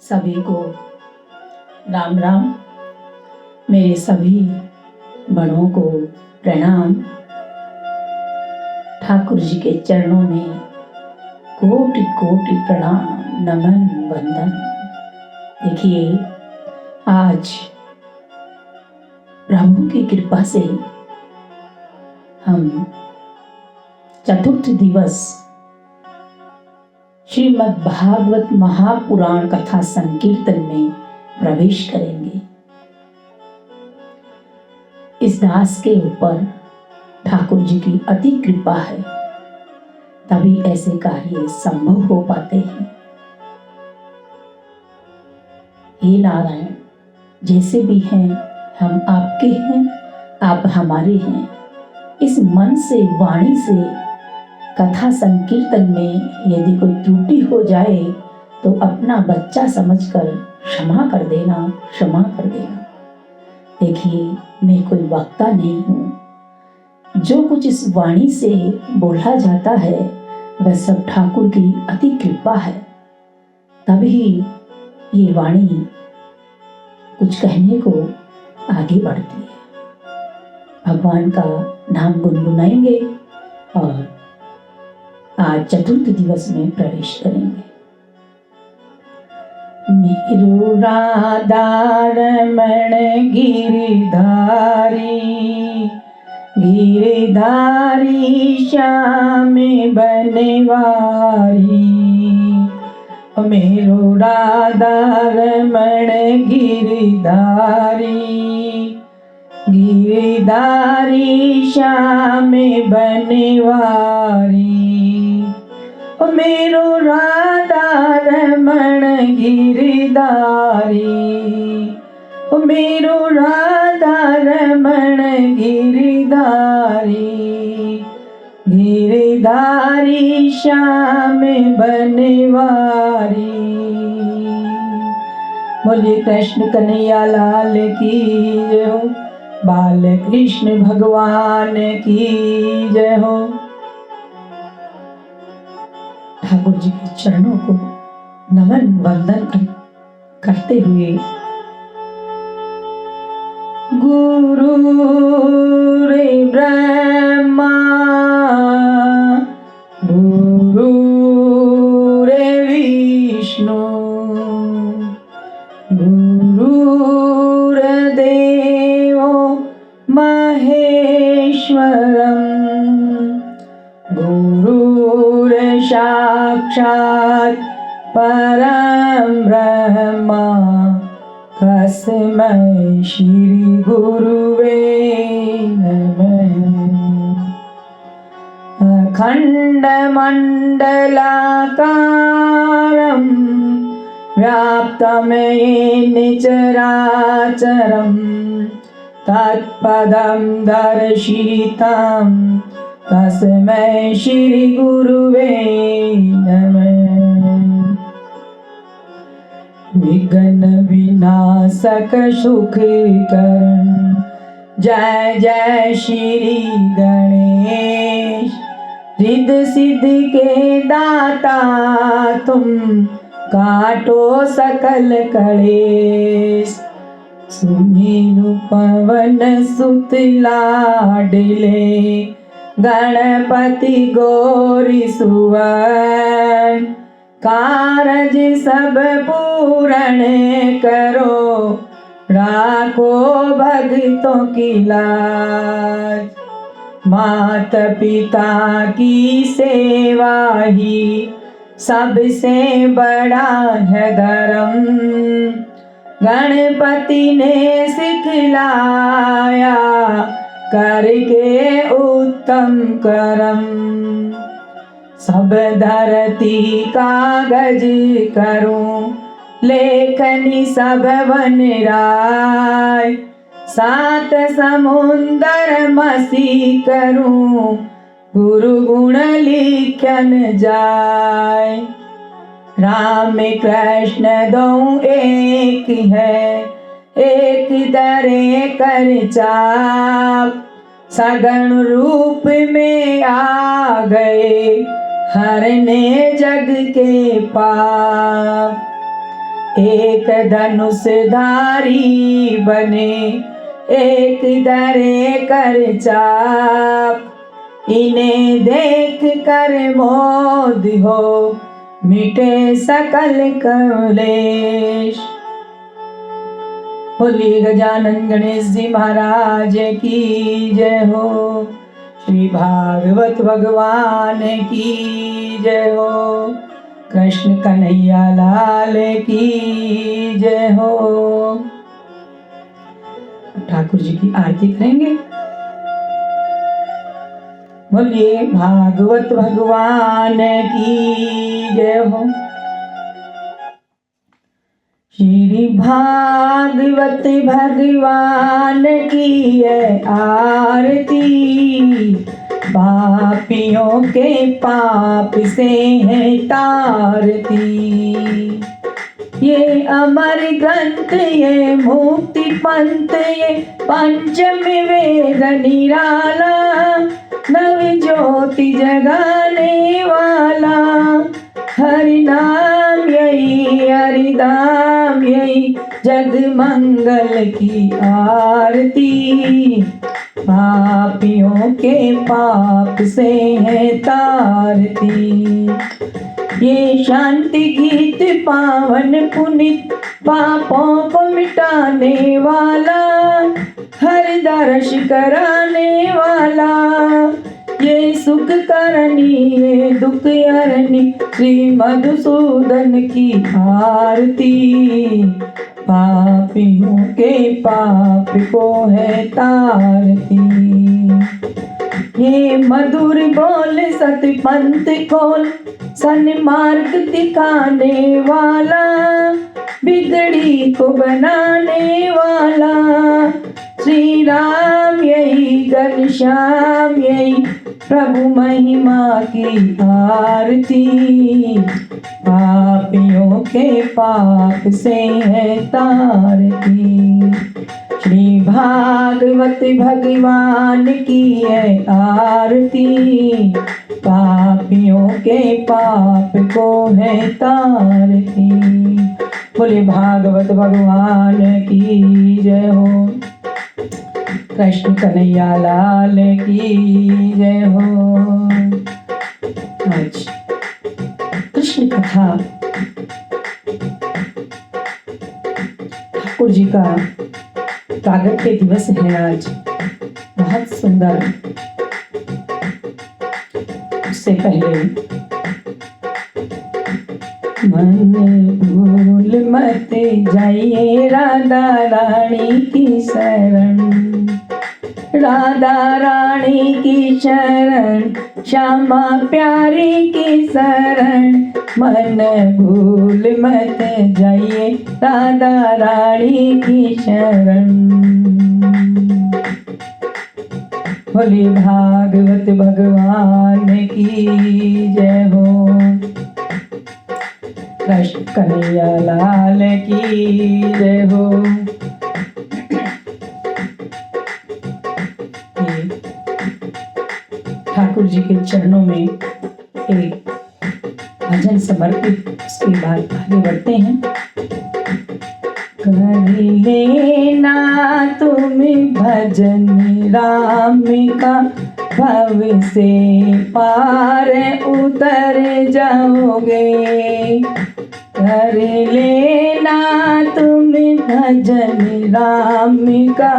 सभी को राम राम। मेरे सभी बड़ों को प्रणाम। ठाकुर जी के चरणों में कोटि कोटि प्रणाम, नमन वंदन। देखिए, आज प्रभु की कृपा से हम चतुर्थ दिवस श्रीमद् भागवत महापुराण कथा संकीर्तन में प्रवेश करेंगे। इस दास के ऊपर ठाकुर जी की अति कृपा है, तभी ऐसे कार्य संभव हो पाते हैं। हे नारायण, जैसे भी हैं हम आपके हैं, आप हमारे हैं। इस मन से, वाणी से कथा संकीर्तन में यदि कोई त्रुटि हो जाए तो अपना बच्चा समझकर क्षमा कर देना, क्षमा कर देना। देखिए, मैं कोई वक्ता नहीं हूँ। जो कुछ इस वाणी से बोला जाता है वह सब ठाकुर की अति कृपा है, तभी ये वाणी कुछ कहने को आगे बढ़ती है। भगवान का नाम गुनगुनाएंगे और आज चतुर्थ दिवस में प्रवेश करेंगे। मेरो राधा रमण गिरधारी, गिरधारी श्याम बनवारी। मेरो राधा रमण गिरधारी, गिरधारी श्याम बनवारी। मेरो राधा रमण गिरधारी, मेरो राधा रमण गिरधारी, गिरधारी श्याम बनवारी। बोले कृष्ण कन्हैया लाल की जय हो, बाल कृष्ण भगवान की जय हो। ठाकुर जी के चरणों को नमन वंदन करते हुए, गुरु रे ब्रह्मा, गुरु रे विष्णु, गुरु रे देवो महेश्वरम, गुरुर साक्षात् परम ब्रह्मा, तस्मै श्री गुरुवे नमः। अखंड मंडलाकारं व्याप्तं येन चराचरं, तत्पदं दर्शितं तस्मै श्री गुरुवे नमः। विघ्न विनाशक सुख करण, जय जय श्री गणेश। रिद्धि सिद्धि के दाता तुम, काटो सकल कलेश। सुमेरु पवन सुत लाडले, गणपति गौरी सुवन। कारज सब पूर्ण करो, राखो भक्तों की लाज। मात पिता की सेवा ही सबसे बड़ा है धर्म। गणपति ने सिखलाया, करके उत्तम कर्म। सब धरती कागज करूं, लेखनी सब वन राय। सात समुंदर मसी करूं, गुरु गुण लिखन जाय। राम कृष्ण दो एक है, एक दरे कर चाप। सगुण रूप में आ गए, हरने जग के पाप। एक धनुषधारी बने, एक धरे कर चाप। इन्हें देख कर मोद हो, मिटे सकल कलेश। बोलिए गजानन गणेश जी महाराज की जय हो। श्री भागवत भगवान की जय हो। कृष्ण कन्हैया लाल की जय हो। ठाकुर जी की आरती करेंगे। बोलिए भागवत भगवान की जय हो। श्री भागवत भगवान की है आरती, पापियों के पाप से है तारती। ये अमर ग्रंथ, ये मुक्ति पंथ, ये पंचम वेद निराला, नव ज्योति जगाने वाला। हरि नाम यही, हरि नाम यही, जग मंगल की आरती। पापियों के पाप से है तारती। ये शांति गीत पावन पुनित, पापों को मिटाने वाला, हर दर्श कराने वाला। ये सुख करनी, ये दुख हरनी, श्री मधुसूदन की आरती। पापियों के पाप को है तारती। ये मधुर बोल सतपंथ खोल, सन्मार्ग दिखाने वाला, बिगड़ी को बनाने वाला। श्री राम यही, घनश्याम यही, प्रभु महिमा की आरती। पापियों के पाप से है तारती। श्री भागवत भगवान की है आरती, पापियों के पाप को है तारती। बोले भागवत भगवान की जय हो। कृष्ण कन्हैया लाल की जय हो। आज कृष्ण कथा ठाकुर जी का प्रागट्य दिवस है आज। बहुत सुंदर। उससे पहले मन भूल मत जाइए राधा रानी की शरण, राधा रानी की शरण, श्यामा प्यारी की शरण। मन भूल मत जाइए राधा रानी की शरण। बोले भागवत भगवान की जय हो। कृष्ण कन्हैया लाल की जय हो। ठाकुर जी के चरणों में एक भजन समर्पित, उसके बाद आगे बढ़ते हैं। कर लेना तुम भजन राम का, भव से पार उतर जाओगे। कर लेना तुम भजन राम का,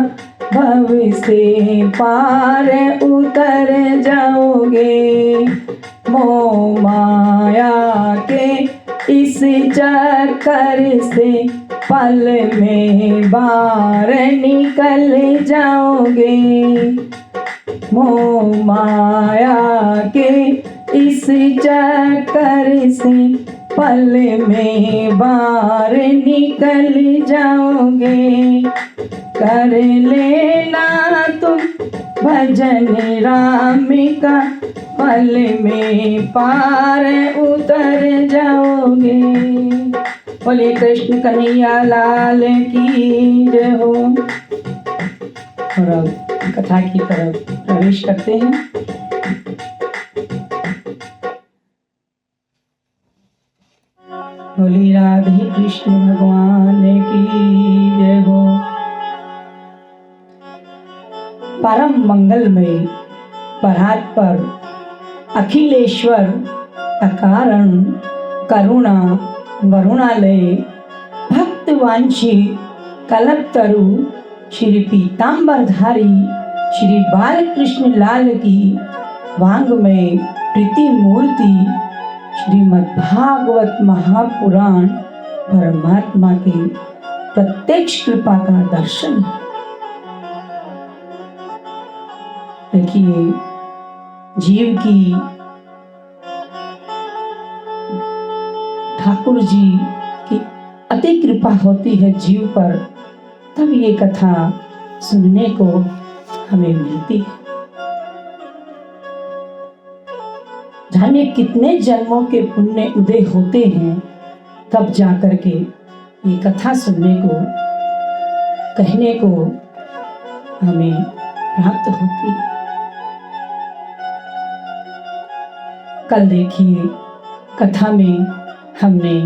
भव से पार उतर जाओगे। मोह माया के इस चक्कर से पल में बाहर निकल जाओगे। मोह माया के इस चक्कर से पल में बाहर निकल जाओगे। कर लेना तुम भजन राम का, पल में पार उतर जाओगे। बोले कृष्ण कन्हैया लाल की जय हो। और अब कथा की तरफ प्रवेश करते हैं। बोली राधे कृष्ण भगवान की जय हो। परम मंगलमय परात्पर अखिलेश्वर अकारण करुणा वरुणालय भक्तवांछी कल्पतरु श्री पीतांबरधारी श्री बालकृष्ण लाल की वांग्मय प्रीति मूर्ति श्रीमद्भागवत महापुराण परमात्मा की प्रत्यक्ष कृपा का दर्शन है। देखिए, जीव की ठाकुर जी की अति कृपा होती है जीव पर, तब ये कथा सुनने को हमें मिलती है। जाने कितने जन्मों के पुण्य उदय होते हैं, तब जाकर के ये कथा सुनने को कहने को हमें प्राप्त होती है। कल देखिए कथा में हमने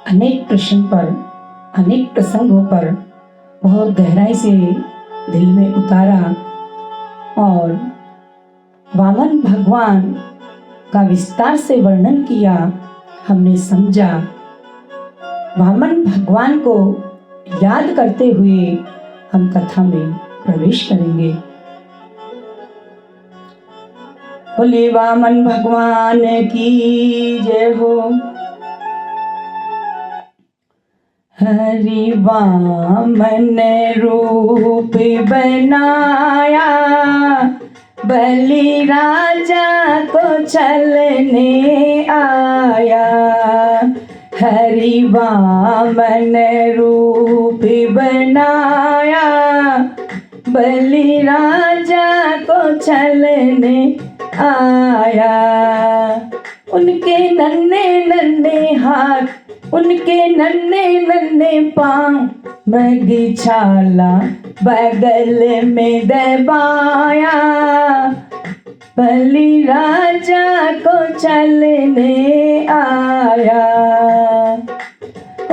अनेक प्रश्न पर, अनेक प्रसंगों पर बहुत गहराई से दिल में उतारा और वामन भगवान का विस्तार से वर्णन किया, हमने समझा। वामन भगवान को याद करते हुए हम कथा में प्रवेश करेंगे। बोले वामन भगवान की जय हो। हरि वामन रूप बनाया, बलि राजा को छलने आया। हरि वामन रूप बनाया, बलि राजा को छलने आया। उनके नन्हे नन्हे हाथ, उनके नन्हे नन्हे पांव, मृग छाला बगल में दबाया। बलि राजा को छलने आया।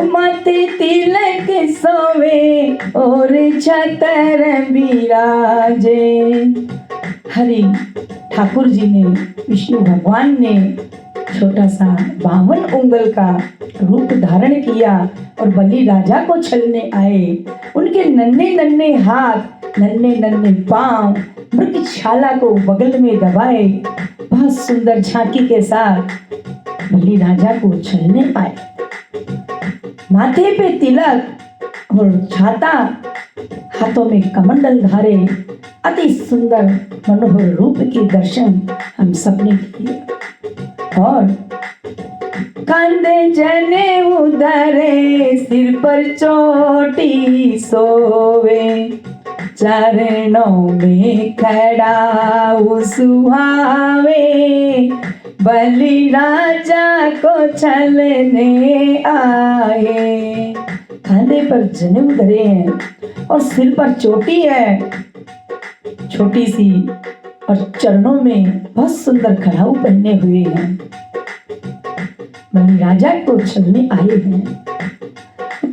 माथे तिलक सोवे और छतर बिराजे। हरि ठाकुर जी ने, विष्णु भगवान ने छोटा सा 52 उंगल का रूप धारण किया और बलि राजा को छलने आए। उनके नन्हे नन्हे हाथ, नन्हे नन्हे पांव मृगशाला को बगल में दबाए, बहुत सुंदर झांकी के साथ बलि राजा को छलने आए। माथे पे तिलक और छाता, हाथों में कमंडल धारे, अति सुंदर मनोहर रूप के दर्शन हम सबने किए। और कंधे जने उधरे, सिर पर चोटी सोवे, चरणों में खड़ा सुहावे। बलि राजा को छलने आए। कंधे पर जनेऊ धरे हैं और सिर पर चोटी है छोटी सी, और चरणों में बहुत सुंदर खड़ाऊ पहने हुए हैं। बलि राजा को छलने आए हैं।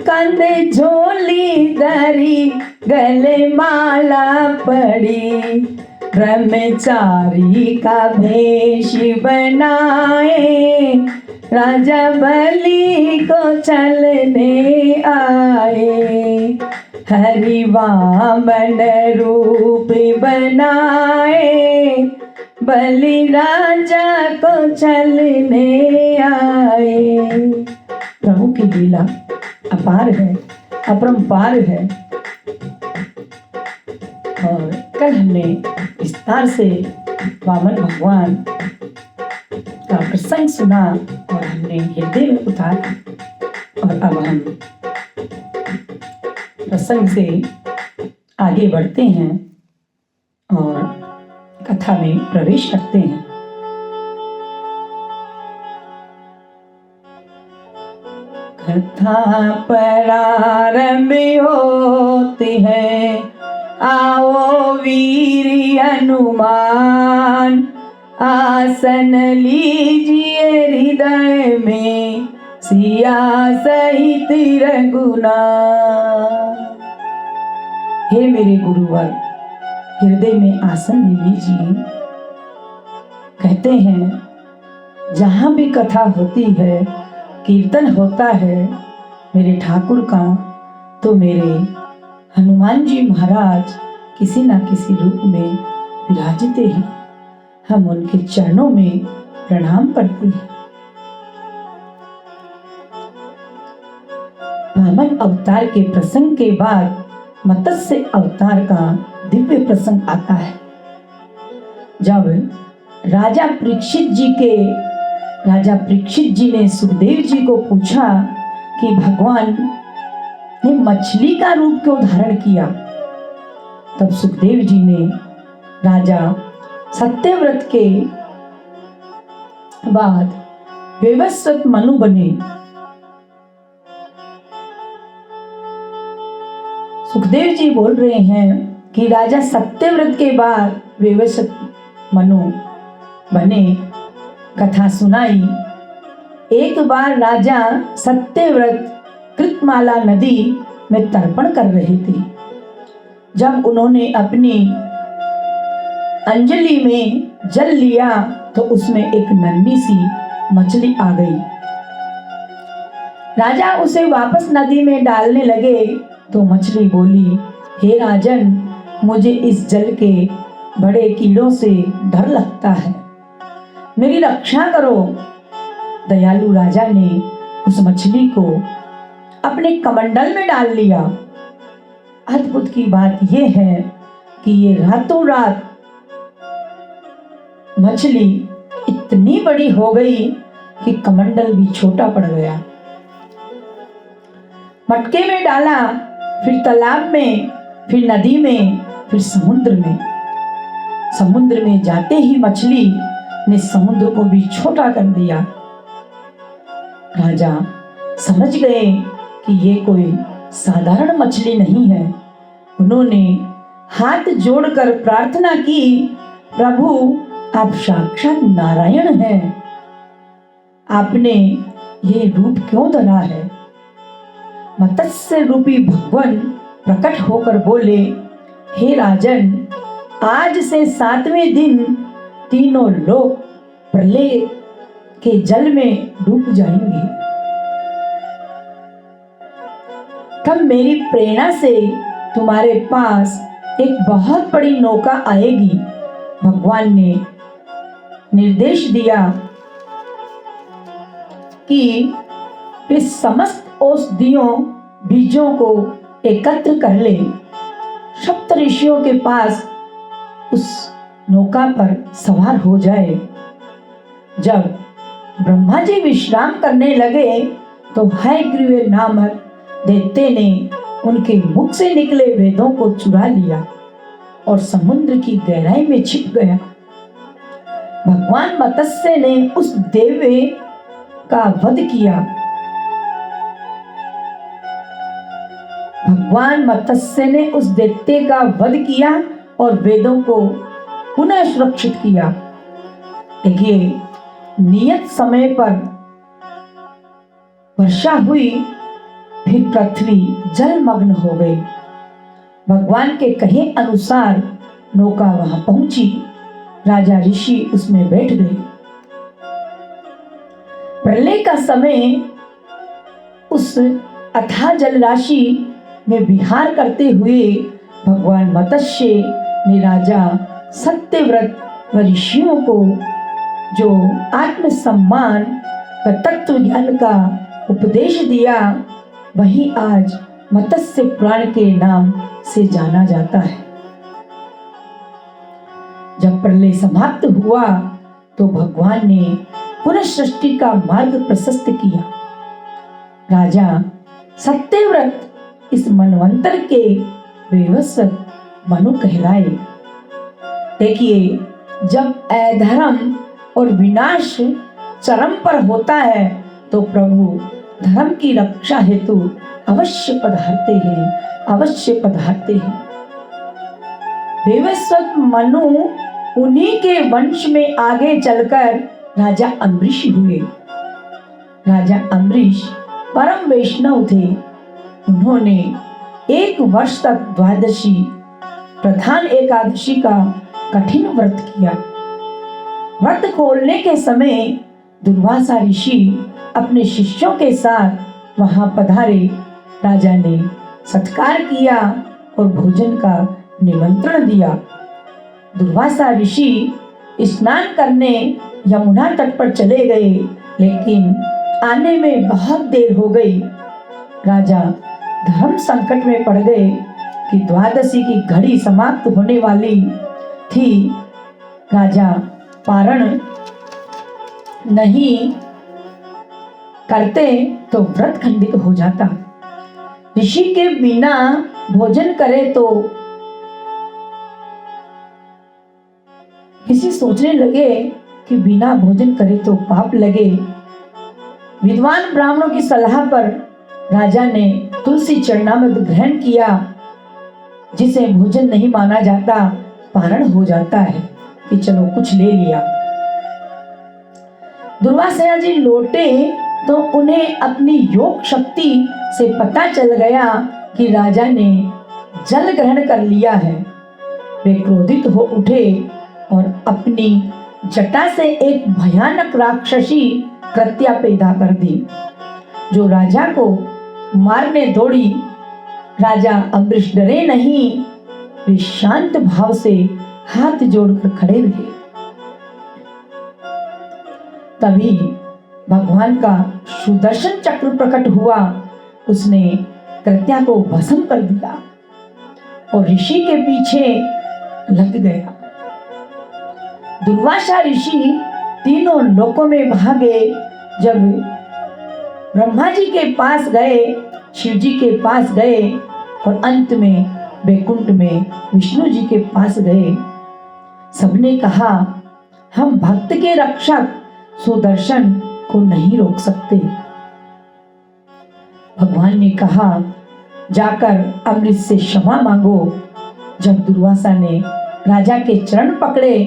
कंधे झोली धरी, गले माला पड़ी, ब्रह्मचारी का भेष बनाए। राजा बलि को छलने आए। हरि वामन रूप बनाए, बलि राजा को छलने आए। प्रभु की लीला अपार है, अपरंपार है। और कल हमने विस्तार से वामन भगवान का प्रसंग सुना और हमने हृदय में उतारा। और अब हम प्रसंग से आगे बढ़ते हैं और कथा में प्रवेश करते हैं। कथा प्रारंभ होती है, आओ वीर हनुमान, आसन लीजिए हृदय में सिया सहित रघुनाथ। हे मेरे गुरुवर, हृदय में आसन ले लीजिए। कहते हैं जहां भी कथा होती है, कीर्तन होता है मेरे ठाकुर का, तो मेरे हनुमान जी महाराज किसी ना किसी रूप में विराजते हैं। हम उनके चरणों में प्रणाम करते हैं। वामन अवतार के प्रसंग के बाद मत्स्य अवतार का दिव्य प्रसंग आता है। जब राजा परीक्षित जी ने सुखदेव जी को पूछा कि भगवान ने मछली का रूप क्यों धारण किया, तब सुखदेव जी ने राजा सत्यव्रत के बाद वैवस्वत मनु बने। सुखदेव जी बोल रहे हैं कि राजा सत्यव्रत के बाद वैवस्वत मनु बने। कथा सुनाई। एक बार राजा सत्यव्रत कृतमाला नदी में तर्पण कर रहे थे। जब उन्होंने अपनी अंजलि में जल लिया तो उसमें एक नन्ही सी मछली आ गई। राजा उसे वापस नदी में डालने लगे तो मछली बोली, हे राजन, मुझे इस जल के बड़े कीड़ों से डर लगता है, मेरी रक्षा करो। दयालु राजा ने उस मछली को अपने कमंडल में डाल लिया। अद्भुत की बात यह है कि ये रातों रात मछली इतनी बड़ी हो गई कि कमंडल भी छोटा पड़ गया। मटके में डाला, फिर तालाब में, फिर नदी में, फिर समुद्र में। समुद्र में जाते ही मछली ने समुद्र को भी छोटा कर दिया। राजा समझ गए कि ये कोई साधारण मछली नहीं है। उन्होंने हाथ जोड़कर प्रार्थना की, प्रभु आप साक्षात नारायण हैं, आपने ये रूप क्यों धरा है? मत्स्य रूपी भगवान प्रकट होकर बोले, हे राजन, आज से 7वें दिन तीनों लोग प्रलय के जल में डूब जाएंगे। तब मेरी प्रेरणा से तुम्हारे पास एक बहुत बड़ी नौका आएगी। भगवान ने निर्देश दिया कि इस समस्त औषधियों बीजों को एकत्र कर ले। सप्त ऋषियों के पास उस नौका पर सवार हो जाए। जब ब्रह्मा जी विश्राम करने लगे तो हयग्रीव नामक दैत्य ने उनके मुख से निकले वेदों को चुरा लिया और समुद्र की गहराई में छिप गया। भगवान मत्स्य ने उस दैत्य का वध किया। भगवान मत्स्य ने उस दैत्य का वध किया और वेदों को पुनः सुरक्षित किया। देखिए, नियत समय पर वर्षा हुई, फिर पृथ्वी जलमग्न हो गई। भगवान के कहे अनुसार नौका वहां पहुंची। राजा ऋषि उसमें बैठ गए। प्रलय का समय उस अथाह जल राशि में विहार करते हुए भगवान मत्स्य ने राजा सत्यव्रत व ऋषियों को जो आत्म सम्मान व तत्व ज्ञान का उपदेश दिया, वही आज मत्स्य पुराण के नाम से जाना जाता है। जब प्रलय समाप्त हुआ तो भगवान ने पुनः सृष्टि का मार्ग प्रशस्त किया। राजा सत्यव्रत इस मनवंतर के वैवस्वत मनु कहलाए। देखिए, जब अधर्म और विनाश चरम पर होता है तो प्रभु धर्म की रक्षा हेतु अवश्य पधारते हैं, अवश्य पधारते हैं। वैवस्वत मनु उन्हीं के वंश में आगे चलकर राजा अम्बरीश हुए। राजा अम्बरीश परम वैष्णव थे। उन्होंने 1 वर्ष तक द्वादशी प्रधान एकादशी का कठिन व्रत किया। व्रत खोलने के समय दुर्वासा ऋषि अपने शिष्यों के साथ वहां पधारे। राजा ने सत्कार किया और भोजन का निमंत्रण दिया। दुर्वासा ऋषि स्नान करने यमुना तट पर चले गए, लेकिन आने में बहुत देर हो गई। राजा धर्म संकट में पड़ गए कि द्वादशी की घड़ी समाप्त होने वाली थी। राजा पारण नहीं करते तो व्रत खंडित हो जाता। ऋषि के बिना भोजन करे तो ऋषि सोचने लगे कि बिना भोजन करे तो पाप लगे। विद्वान ब्राह्मणों की सलाह पर राजा ने तुलसी चरणामृत ग्रहण किया, जिसे भोजन नहीं माना जाता, पारण हो जाता है कि चलो कुछ ले लिया। दुर्वासा जी लौटे तो उन्हें अपनी योग शक्ति से पता चल गया कि राजा ने जल ग्रहण कर लिया है। वे क्रोधित हो उठे और अपनी जटा से एक भयानक राक्षसी कृत्या पैदा कर दी, जो राजा को मारने दौड़ी। राजा अम्बरीश डरे नहीं, वे शांत भाव से हाथ जोड़कर खड़े रहे। तभी भगवान का सुदर्शन चक्र प्रकट हुआ। उसने कृत्या को भस्म कर दिया और ऋषि के पीछे लग गया। दुर्वासा ऋषि तीनों लोकों में भागे। जब ब्रह्मा जी के पास गए, शिव जी के पास गए और अंत में वैकुंठ में विष्णु जी के पास गए, सबने कहा हम भक्त के रक्षक सुदर्शन को नहीं रोक सकते। भगवान ने कहा जाकर अमृत से क्षमा मांगो। जब दुर्वासा ने राजा के चरण पकड़े,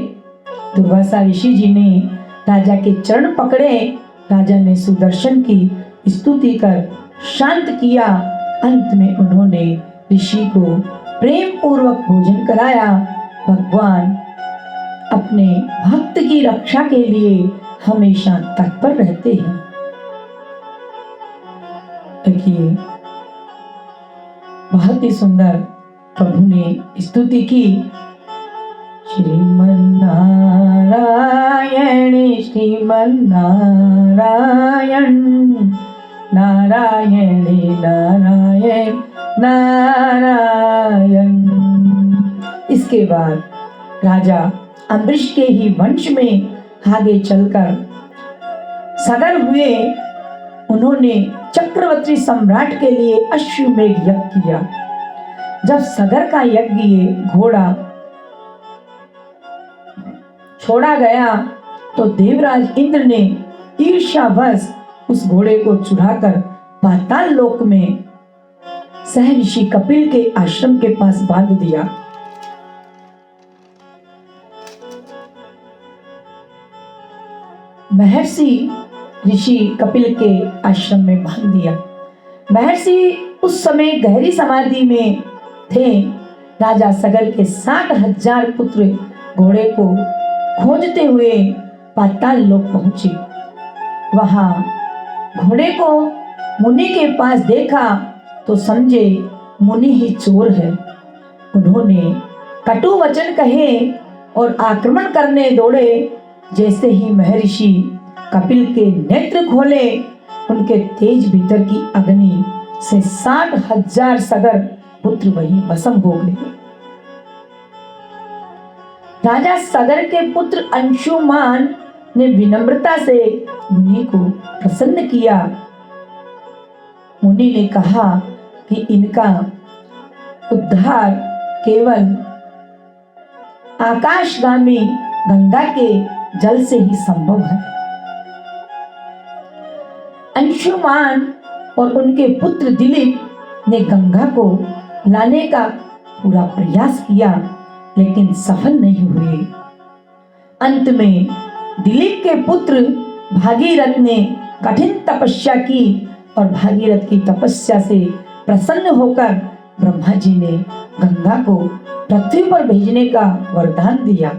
दुर्वासा ऋषि जी ने राजा के चरण पकड़े। राजा ने सुदर्शन की स्तुति कर शांत किया। अंत में उन्होंने ऋषि को प्रेम पूर्वक भोजन कराया। भगवान अपने भक्त की रक्षा के लिए हमेशा तत्पर रहते हैं। देखिए, बहुत ही सुंदर प्रभु ने स्तुति की। श्रीमन्नारायण श्रीमन्नारायण नारायण नारायण नारायण। इसके बाद राजा अम्बरीश के ही वंश में आगे चलकर सगर हुए। उन्होंने चक्रवर्ती सम्राट के लिए अश्वमेध यज्ञ किया। जब सगर का यज्ञ घोड़ा छोड़ा गया तो देवराज इंद्र ने ईर्ष्यावश उस घोड़े को चुराकर पाताल लोक में सहर्षि कपिल के आश्रम के पास बांध दिया। महर्षि ऋषि कपिल के आश्रम में बांध दिया। महर्षि उस समय गहरी समाधि में थे। राजा सगर के 60,000 पुत्र घोड़े को खोजते हुए पाताल लोक पहुंचे। वहां घोड़े को मुनि के पास देखा तो समझे मुनि ही चोर है। उन्होंने कटु वचन कहे और आक्रमण करने दौड़े। जैसे ही महर्षि कपिल के नेत्र खोले, उनके तेज भीतर की अग्नि से 60,000 सगर पुत्र वहीं भस्म हो गए। राजा सगर के पुत्र अंशुमान ने विनम्रता से मुनि को प्रसन्न किया। मुनि ने कहा कि इनका उद्धार केवल आकाशगामी गंगा के जल से ही संभव है। अंशुमान और उनके पुत्र दिलीप ने गंगा को लाने का पूरा प्रयास किया, लेकिन सफल नहीं हुए। अंत में दिलीप के पुत्र भागीरथ ने कठिन तपस्या की और भागीरथ की तपस्या से प्रसन्न होकर ब्रह्मा जी ने गंगा को पृथ्वी पर भेजने का वरदान दिया,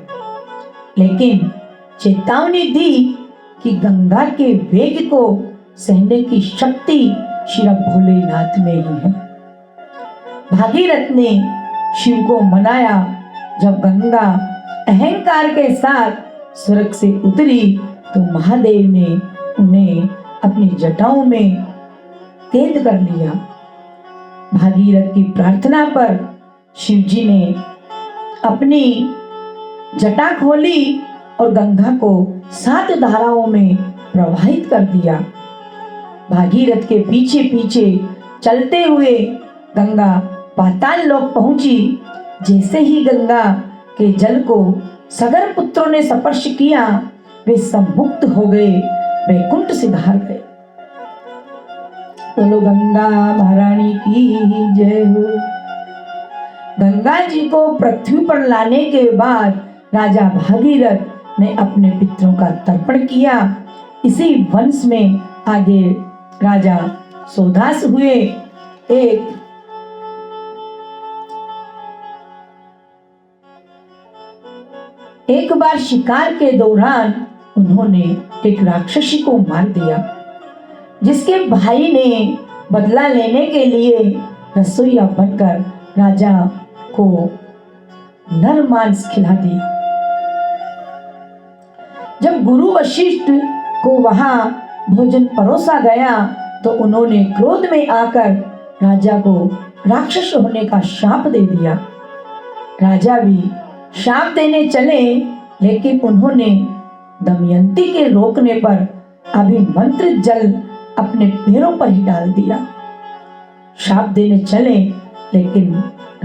लेकिन चेतावनी दी कि गंगा के वेग को सहने की शक्ति श्री भोलेनाथ में ही है। भागीरथ ने शिव को मनाया। जब गंगा अहंकार के साथ स्वर्ग से उतरी तो महादेव ने उन्हें अपनी जटाओं में कैद कर लिया। भागीरथ की प्रार्थना पर शिव जी ने अपनी जटा खोली और गंगा को 7 धाराओं में प्रवाहित कर दिया। भागीरथ के पीछे पीछे चलते हुए गंगा पाताल लोक पहुंची। जैसे ही गंगा के जल को सगर पुत्रों ने स्पर्श किया, वे सब मुक्त हो गए, वैकुंठ सिधार गए। बोलो गंगा महारानी की जय हो। गंगा जी को पृथ्वी पर लाने के बाद राजा भागीरथ ने अपने पितरों का तर्पण किया। इसी वंश में आगे राजा सोदास हुए। एक बार शिकार के दौरान उन्होंने एक राक्षसी को मार दिया, जिसके भाई ने बदला लेने के लिए रसोइया बनकर राजा को नर मांस खिला दिया। जब गुरु वशिष्ठ को वहां भोजन परोसा गया तो उन्होंने क्रोध में आकर राजा को राक्षस होने का शाप दे दिया। राजा भी शाप देने चले, लेकिन उन्होंने दमयंती के रोकने पर अभिमंत्रित जल अपने पैरों पर ही डाल दिया। शाप देने चले, लेकिन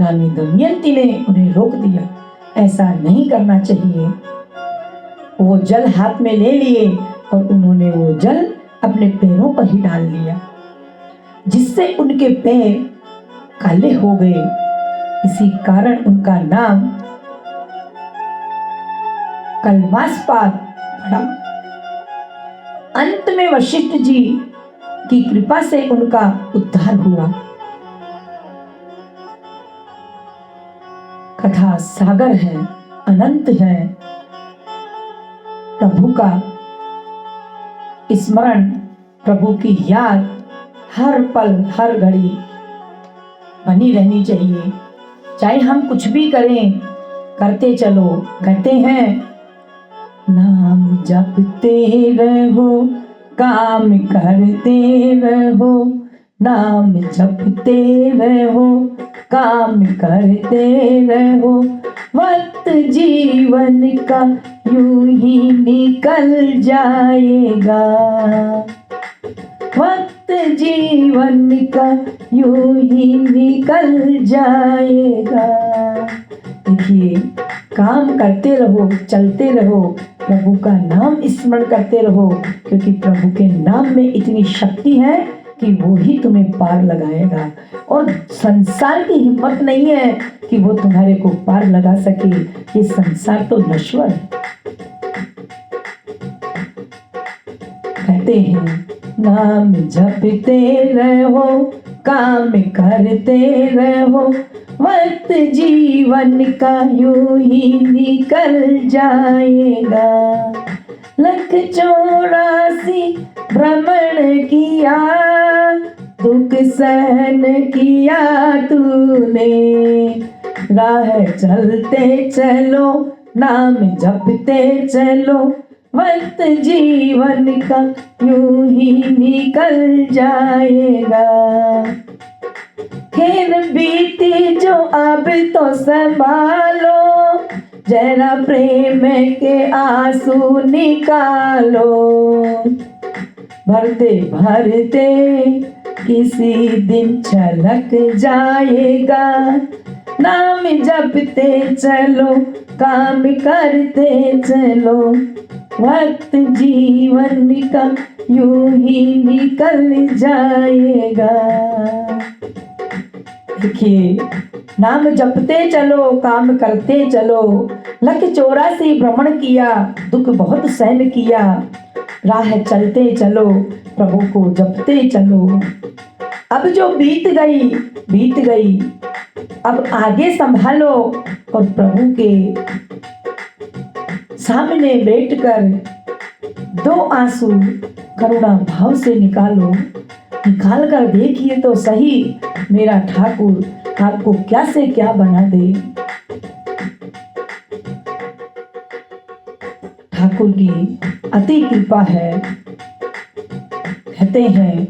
रानी दमयंती ने उन्हें रोक दिया। ऐसा नहीं करना चाहिए। वो जल हाथ में ले लिए और उन्होंने वो जल अपने पैरों पर ही डाल लिया, जिससे उनके पैर काले हो गए। इसी कारण उनका नाम कल्मास्पाद पड़ा। अंत में वशिष्ठ जी की कृपा से उनका उद्धार हुआ। कथा सागर है, अनंत है। प्रभु का स्मरण, प्रभु की याद हर पल हर घड़ी बनी रहनी चाहिए। चाहे हम कुछ भी करें, करते चलो। कहते हैं नाम जपते रहो, काम करते रहो। नाम जपते रहो, काम करते रहो। वक्त जीवन का यूं ही निकल जाएगा। वक्त जीवन का यूं ही निकल जाएगा। देखिए, काम करते रहो, चलते रहो, प्रभु का नाम स्मरण करते रहो, क्योंकि प्रभु के नाम में इतनी शक्ति है कि वो ही तुम्हें पार लगाएगा। और संसार की हिम्मत नहीं है कि वो तुम्हारे को पार लगा सके। ये संसार तो नश्वर है। कहते हैं नाम जपते रहो, काम करते रहो। वक्त जीवन का यूं ही निकल जाएगा। 184 भ्रमण किया, दुख सहन किया तूने। राह चलते चलो, नाम जपते चलो। वक्त जीवन का यूं ही निकल जाएगा। खेल बीती जो अब तो संभालो, जरा प्रेम के आंसू निकालो। भरते भरते किसी दिन छलक जाएगा। नाम जपते चलो, काम करते चलो। वक्त जीवन का यूं ही निकल जाएगा। देखिए, नाम जपते चलो, काम करते चलो, लख 84 भ्रमण किया, दुख बहुत सहन किया, राह चलते चलो, प्रभु को जपते चलो। अब जो बीत गई, अब आगे संभालो और प्रभु के सामने बैठकर 2 आंसू करुणा भाव से निकाल कर देखिए तो सही, मेरा ठाकुर आपको क्या से क्या बना दे। ठाकुर की अति कृपा है। कहते हैं,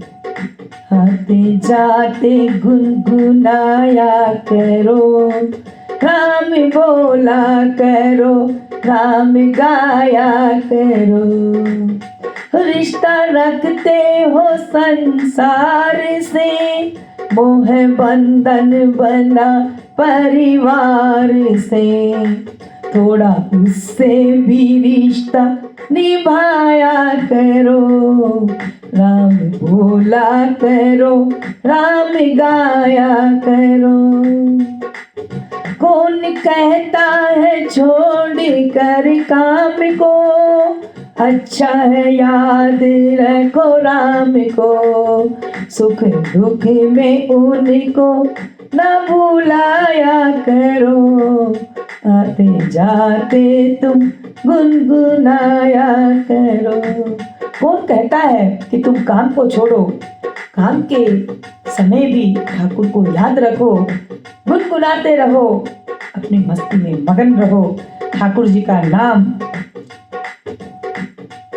आते जाते गुनगुनाया करो, राम बोला करो, राम गाया करो, रिश्ता रखते हो संसार से, मोह बंधन बना परिवार से, थोड़ा उससे भी रिश्ता निभाया करो, राम बोला करो, राम गाया करो। कौन कहता है छोड़ कर काम को, अच्छा है याद रखो राम को, सुख दुख में उनको न भुलाया करो, आते जाते तुम गुनगुनाया करो। कौन कहता है कि तुम काम को छोड़ो, काम के समय भी ठाकुर को याद रखो, गुनगुनाते रहो, अपनी मस्ती में मगन रहो। ठाकुर जी का नाम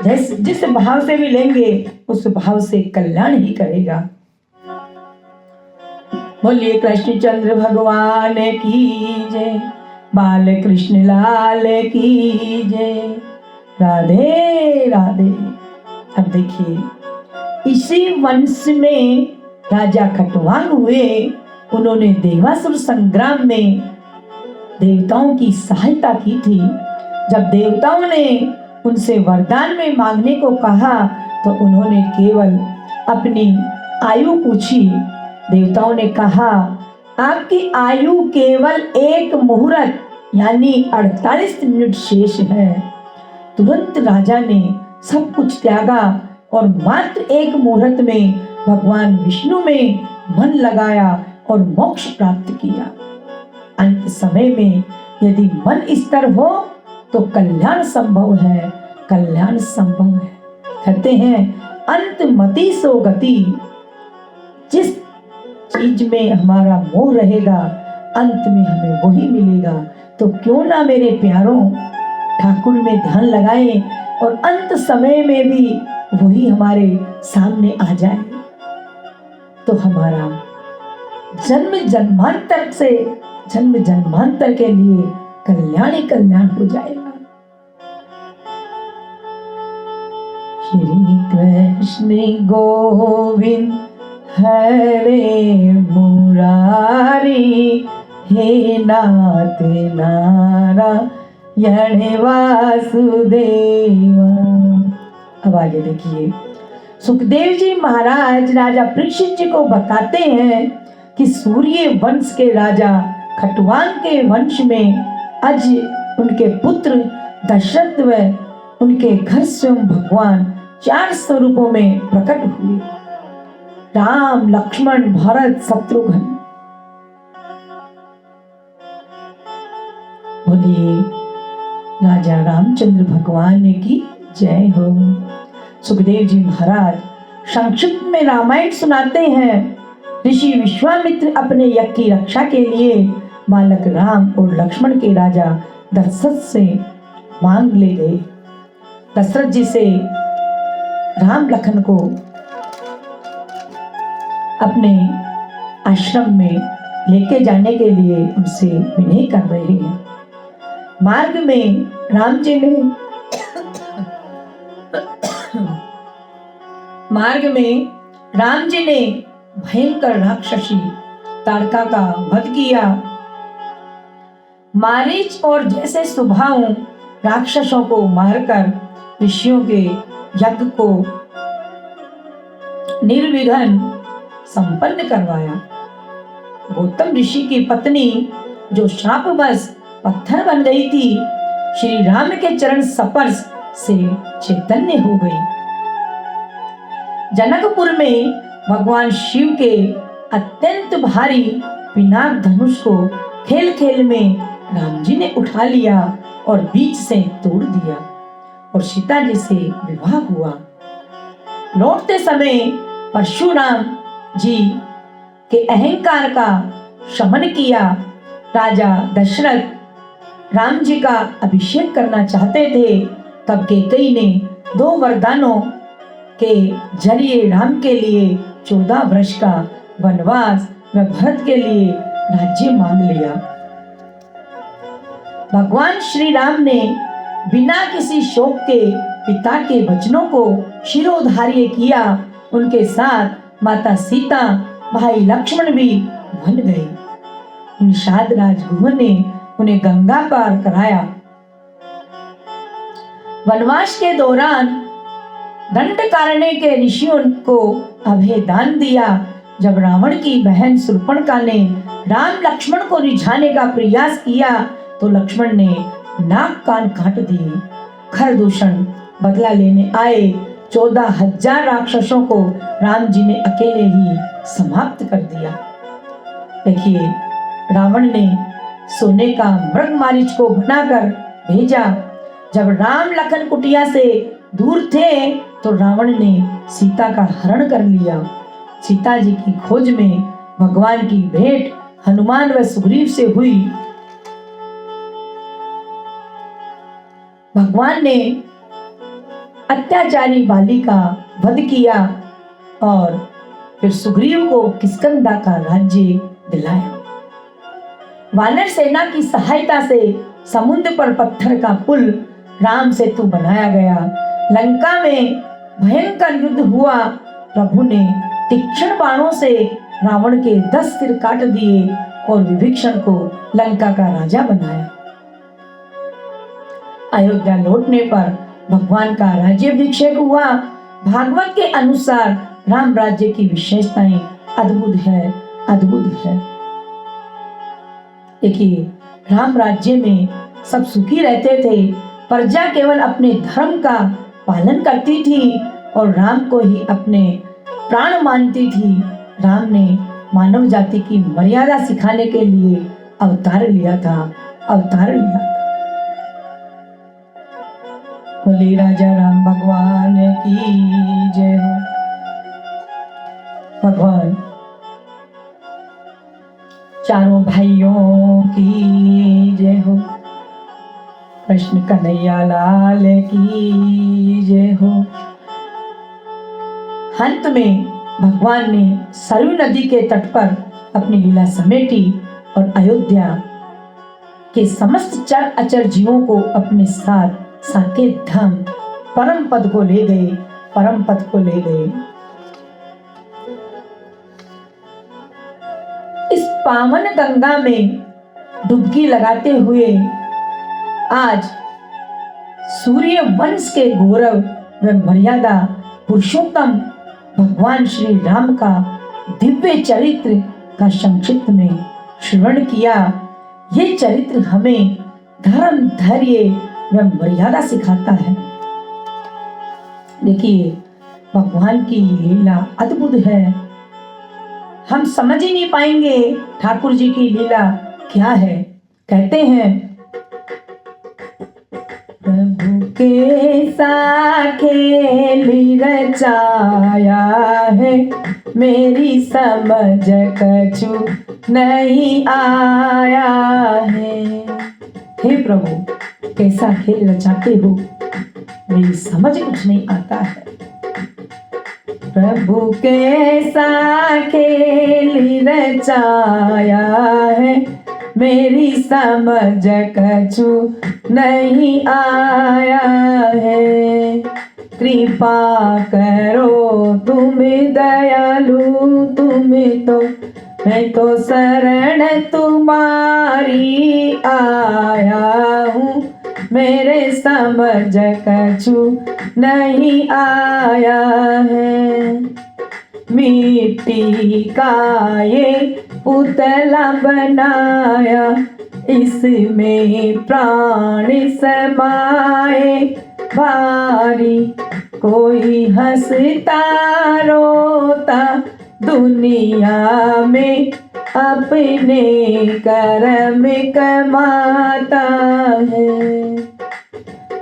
जिस भाव से भी लेंगे उस भाव से कल्याण ही करेगा। बोलिए कृष्ण चंद्र भगवान की जय, बाल कृष्ण लाल की जय, राधे राधे। अब देखिए, इसी वंश में राजा खटवांग हुए। उन्होंने देवासुर संग्राम में देवताओं की सहायता की थी। जब देवताओं ने उनसे वरदान में मांगने को कहा तो उन्होंने केवल अपनी आयु पूछी। देवताओं ने कहा, आपकी आयु केवल 1 मुहूर्त यानी 48 मिनट शेष है। तुरंत राजा ने सब कुछ त्यागा और मात्र 1 मुहूर्त में भगवान विष्णु में मन लगाया और मोक्ष प्राप्त किया। अंत समय में यदि मन स्थिर हो तो कल्याण संभव है, कल्याण संभव है। कहते हैं, अंत मति सो गति। जिस चीज में हमारा मोह रहेगा अंत में हमें वही मिलेगा। तो क्यों ना मेरे प्यारों ठाकुर में ध्यान लगाएं और अंत समय में भी वही हमारे सामने आ जाए, तो हमारा जन्म जन्मांतर के लिए कल्याण ही कल्याण हो जाएगा। श्री कृष्ण गोविंद हरे मुरारी, हे नाथ नारायण वासुदेवा। अब आगे देखिए, सुखदेव जी महाराज राजा परीक्षित जी को बताते हैं कि सूर्य वंश के राजा खटवांग के वंश में आज उनके पुत्र दशरथ व उनके घर स्वयं भगवान 4 स्वरूपों में प्रकट हुए। राम, लक्ष्मण, भरत, शत्रुघ्न। बोलिए राजा रामचंद्र भगवान की जय हो। सुखदेव जी महाराज संक्षिप्त में रामायण सुनाते हैं। ऋषि विश्वामित्र अपने यज्ञ की रक्षा के लिए बालक राम और लक्ष्मण के राजा दशरथ से मांग ले गए। दशरथ जी से राम लखन को अपने आश्रम में लेके जाने के लिए उनसे विनय कर रहे हैं। मार्ग में राम जी ने भयंकर राक्षसी ताड़का का वध किया। मारीच और जैसे सुभाओं राक्षसों को मारकर ऋषियों के यज्ञ को निर्विघ्न संपन्न करवाया। गौतम ऋषि की पत्नी जो शापवश पत्थर बन गई थी, श्री राम के चरण स्पर्श से चैतन्य हो गई। जनकपुर में भगवान शिव के अत्यंत भारी पिनाक धनुष को खेल खेल में राम जी ने उठा लिया और बीच से तोड़ दिया और सीता जी से विवाह हुआ। लौटते समय परशुराम जी के अहंकार का शमन किया। राजा दशरथ राम जी का अभिषेक करना चाहते थे, तब कैकेयी ने 2 वरदानों के जरिए राम के लिए 14 वर्ष का वनवास व भरत के लिए राज्य मांग लिया। भगवान श्री राम ने बिना किसी शोक के पिता के वचनों को शिरोधार्य किया। उनके साथ माता सीता, भाई लक्ष्मण भी बन गए। निषाद राजकुमार ने उन्हें गंगा पार कराया। वनवास के दौरान दंडकारण्य के ऋषियों को अभय दान दिया। जब रावण की बहन शूर्पणखा ने राम लक्ष्मण को रिझाने का प्रयास किया तो लक्ष्मण ने नाक कान काट दिए। खरदूषण बदला लेने आए 14,000 राक्षसों को राम जी ने अकेले ही समाप्त कर दिया। देखिए, रावण ने सोने का मृग मारीच को बनाकर भेजा। जब राम लखन कुटिया से दूर थे तो रावण ने सीता का हरण कर लिया। सीता जी की खोज में भगवान की भेंट हनुमान व सुग्रीव से हुई। भगवान ने अत्याचारी बाली का वध किया और फिर सुग्रीव को किष्किंधा का राज्य दिलाया। वानर सेना की सहायता से समुद्र पर पत्थर का पुल राम सेतु बनाया गया। लंका में भयंकर युद्ध हुआ। प्रभु ने तीक्ष्ण बाणों से रावण के 10 सिर काट दिए और विभीषण को लंका का राजा बनाया। अयोध्या लौटने पर भगवान का राज्याभिषेक हुआ। भागवत के अनुसार राम राज्य की विशेषताएं अद्भुत है, अद्भुत है। देखिए, राम राज्य में सब सुखी रहते थे। प्रजा केवल अपने धर्म का पालन करती थी और राम को ही अपने प्राण मानती थी। राम ने मानव जाति की मर्यादा सिखाने के लिए अवतार लिया था, अवतार लिया था। बोले राजा राम भगवान की जय हो। भगवान चारों भाइयों की जय हो। कृष्ण कन्हैया लाल की जय हो। अंत में भगवान ने सरयू नदी के तट पर अपनी लीला समेटी और अयोध्या के समस्त चर अचर जीवों को अपने साथ साकेत धाम परम पद को ले गए, परम पद को ले गए। इस पावन गंगा में डुबकी लगाते हुए आज सूर्य वंश के गौरव व मर्यादा पुरुषोत्तम भगवान श्री राम का दिव्य चरित्र का संक्षिप्त में श्रवण किया। ये चरित्र हमें धर्म, धैर्य व मर्यादा सिखाता है। देखिए, भगवान की लीला अद्भुत है। हम समझ ही नहीं पाएंगे ठाकुर जी की लीला क्या है। कहते हैं, प्रभु के साखेली रचाया है, मेरी समझ कछु नहीं आया है। हे प्रभु, कैसा खेल रचाते हो, मेरी समझ कुछ नहीं आता है। प्रभु कैसा खेल रचाया है, मेरी समझ कछु नहीं आया है। कृपा करो तुम दयालु, तुम तो मैं तो शरण तुम्हारी आया हूँ, मेरे समझ कछु नहीं आया है। मिट्टी का ये पुतला बनाया, इसमें प्राण समाए भारी, कोई हंसता रोता दुनिया में अपने कर्म कमाता है।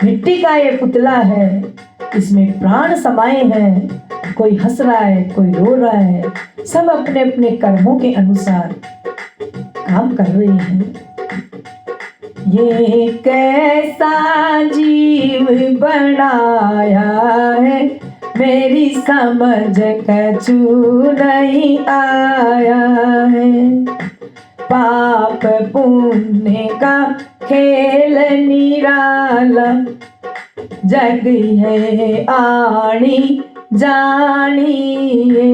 मिट्टी का ये पुतला है, इसमें प्राण समाये हैं, कोई हंस रहा है, कोई रो रहा है, सब अपने अपने कर्मों के अनुसार काम कर रहे हैं। ये कैसा जीव बनाया है, मेरी समझ कछु नहीं आया है। पाप पुण्य का खेल निराला, जग है आनी जानिए,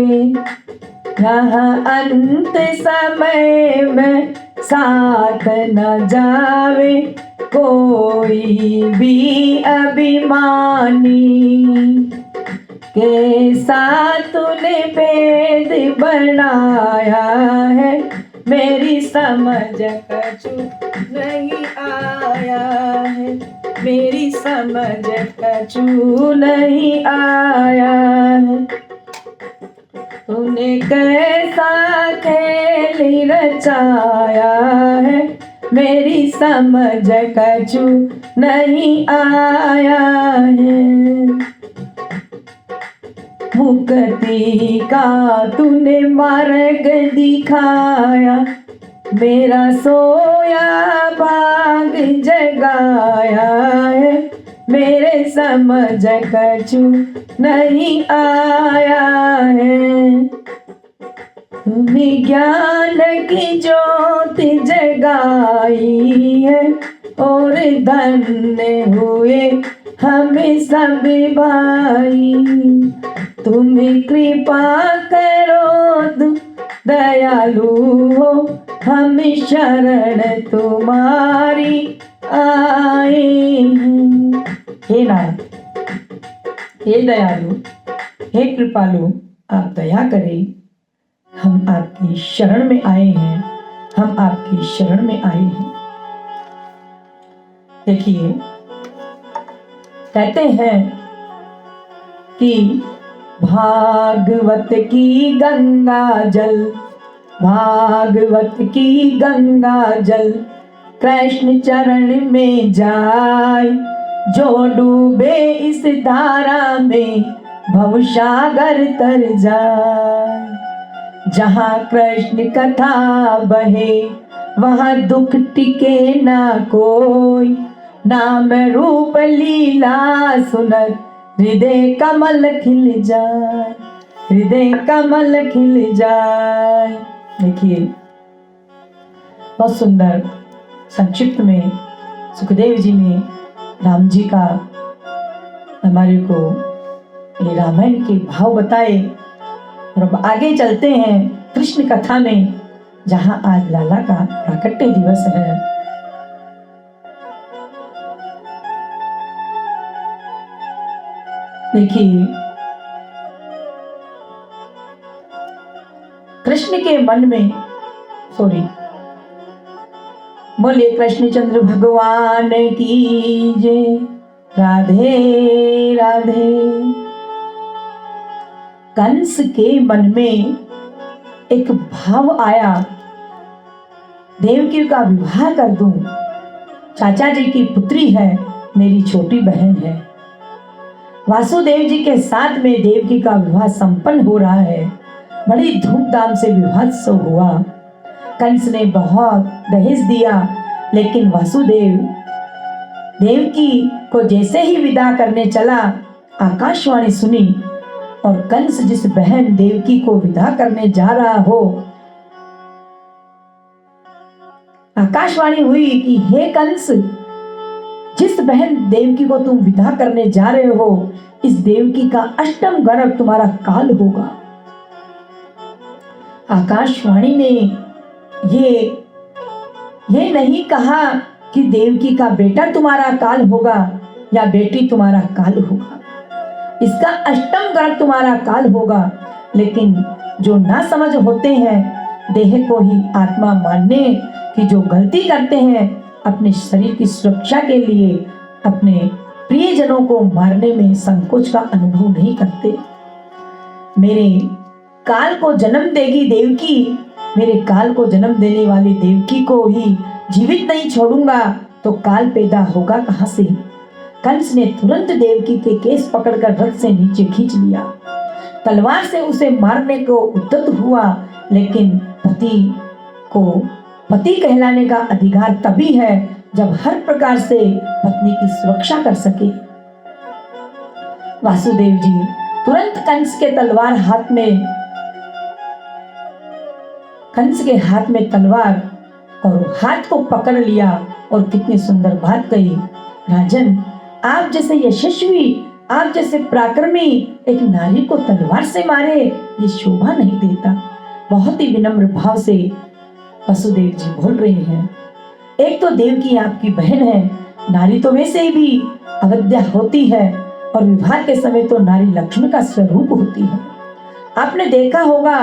यहाँ अंत समय में साथ न जावे कोई भी अभिमानी। कैसा तूने भेद बनाया है, मेरी समझ कछु नहीं आया है, मेरी समझ कछु नहीं आया है। तूने कैसा खेल रचाया है, मेरी समझ कछु नहीं आया है। मुक्ति का तूने मार्ग दिखाया, मेरा सोया भाग जगाया है, मेरे समझ कछु नहीं आया है। तूने ज्ञान की ज्योति जगाई है, और धन्य हुए हम सब भाई। तुम कृपा करो दयालु हो, हम शरण तुम्हारी आए हैं। हे नाथ, हे दयालु, हे कृपालु, आप दया करें, हम आपकी शरण में आए हैं, हम आपकी शरण में आए हैं। देखिए, कहते हैं कि भागवत की गंगा जल, भागवत की गंगा जल, कृष्ण चरण में जाए, जो डूबे इस धारा में भवसागर तर जाए। जहाँ कृष्ण कथा बहे, वहाँ दुख टिके ना कोई, नाम रूप लीला सुनत हृदय कमल खिल जाए, हृदय कमल खिल जाए। देखिए, बहुत सुंदर संक्षिप्त में सुखदेव जी ने राम जी का हमारे को ये रामायण के भाव बताए। और अब आगे चलते हैं कृष्ण कथा में, जहां आज लाला का प्राकट्य दिवस है। देखिए, कृष्ण के मन में बोले कृष्णचंद्र भगवान की जय, राधे राधे। कंस के मन में एक भाव आया, देवकी का विवाह कर दूं, चाचा जी की पुत्री है, मेरी छोटी बहन है। वासुदेव जी के साथ में देवकी का विवाह संपन्न हो रहा है, बड़ी धूमधाम से विवाहोत्सव हुआ। कंस ने बहुत दहेज दिया, लेकिन वासुदेव देवकी को जैसे ही विदा करने चला, आकाशवाणी सुनी, और कंस जिस बहन देवकी को विदा करने जा रहा हो, आकाशवाणी हुई कि हे कंस, जिस बहन देवकी को तुम विदा करने जा रहे हो, इस देवकी का अष्टम गर्भ तुम्हारा काल होगा। आकाशवाणी ने ये नहीं कहा कि देवकी का बेटा तुम्हारा काल होगा या बेटी तुम्हारा काल होगा, इसका अष्टम गर्भ तुम्हारा काल होगा। लेकिन जो ना समझ होते हैं देह को ही आत्मा मानने की जो गलती करते हैं, अपने शरीर की सुरक्षा के लिए अपने प्रियजनों को मारने में संकोच का अनुभव नहीं करते। मेरे काल को जन्म देगी देवकी, मेरे काल को जन्म देने वाली देवकी को ही जीवित नहीं छोड़ूंगा तो काल पैदा होगा कहां से। कंस ने तुरंत देवकी के केस पकड़कर रथ से नीचे खींच लिया, तलवार से उसे मारने को उद्यत हुआ, लेकिन पति को पति कहलाने का अधिकार तभी है जब हर प्रकार से पत्नी की सुरक्षा कर सके। वासुदेव जी तुरंत कंस के हाथ में तलवार और हाथ को पकड़ लिया और कितनी सुंदर बात कही, राजन आप जैसे यशस्वी, आप जैसे पराक्रमी एक नारी को तलवार से मारे, ये शोभा नहीं देता। बहुत ही विनम्र भाव से वसुदेव जी बोल रहे हैं। एक तो देवकी आपकी बहन है, नारी तो वैसे ही भी अवध्या होती है और विवाह के समय तो नारी लक्ष्मी का स्वरूप होती है। आपने देखा होगा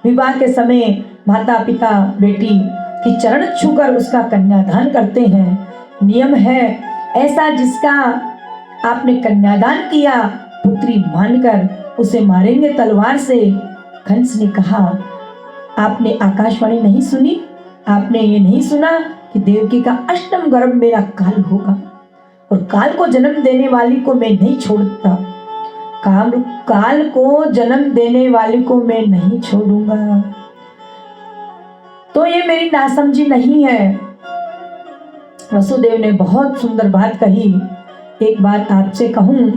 विवाह के समय माता पिता बेटी की चरण छूकर उसका कन्यादान करते हैं। नियम है ऐसा, जिसका आपने कन्यादान किया पुत्री मानकर उसे मारेंगे तलवार से। कंस ने कहा आपने आकाशवाणी नहीं सुनी, आपने ये नहीं सुना कि देवकी का अष्टम गर्भ मेरा काल होगा और काल को जन्म देने वाली को मैं नहीं छोड़ता, काल को जन्म देने वाली को मैं नहीं छोड़ूंगा। तो ये मेरी नासमझी नहीं है। वसुदेव ने बहुत सुंदर बात कही। एक बात आपसे कहूं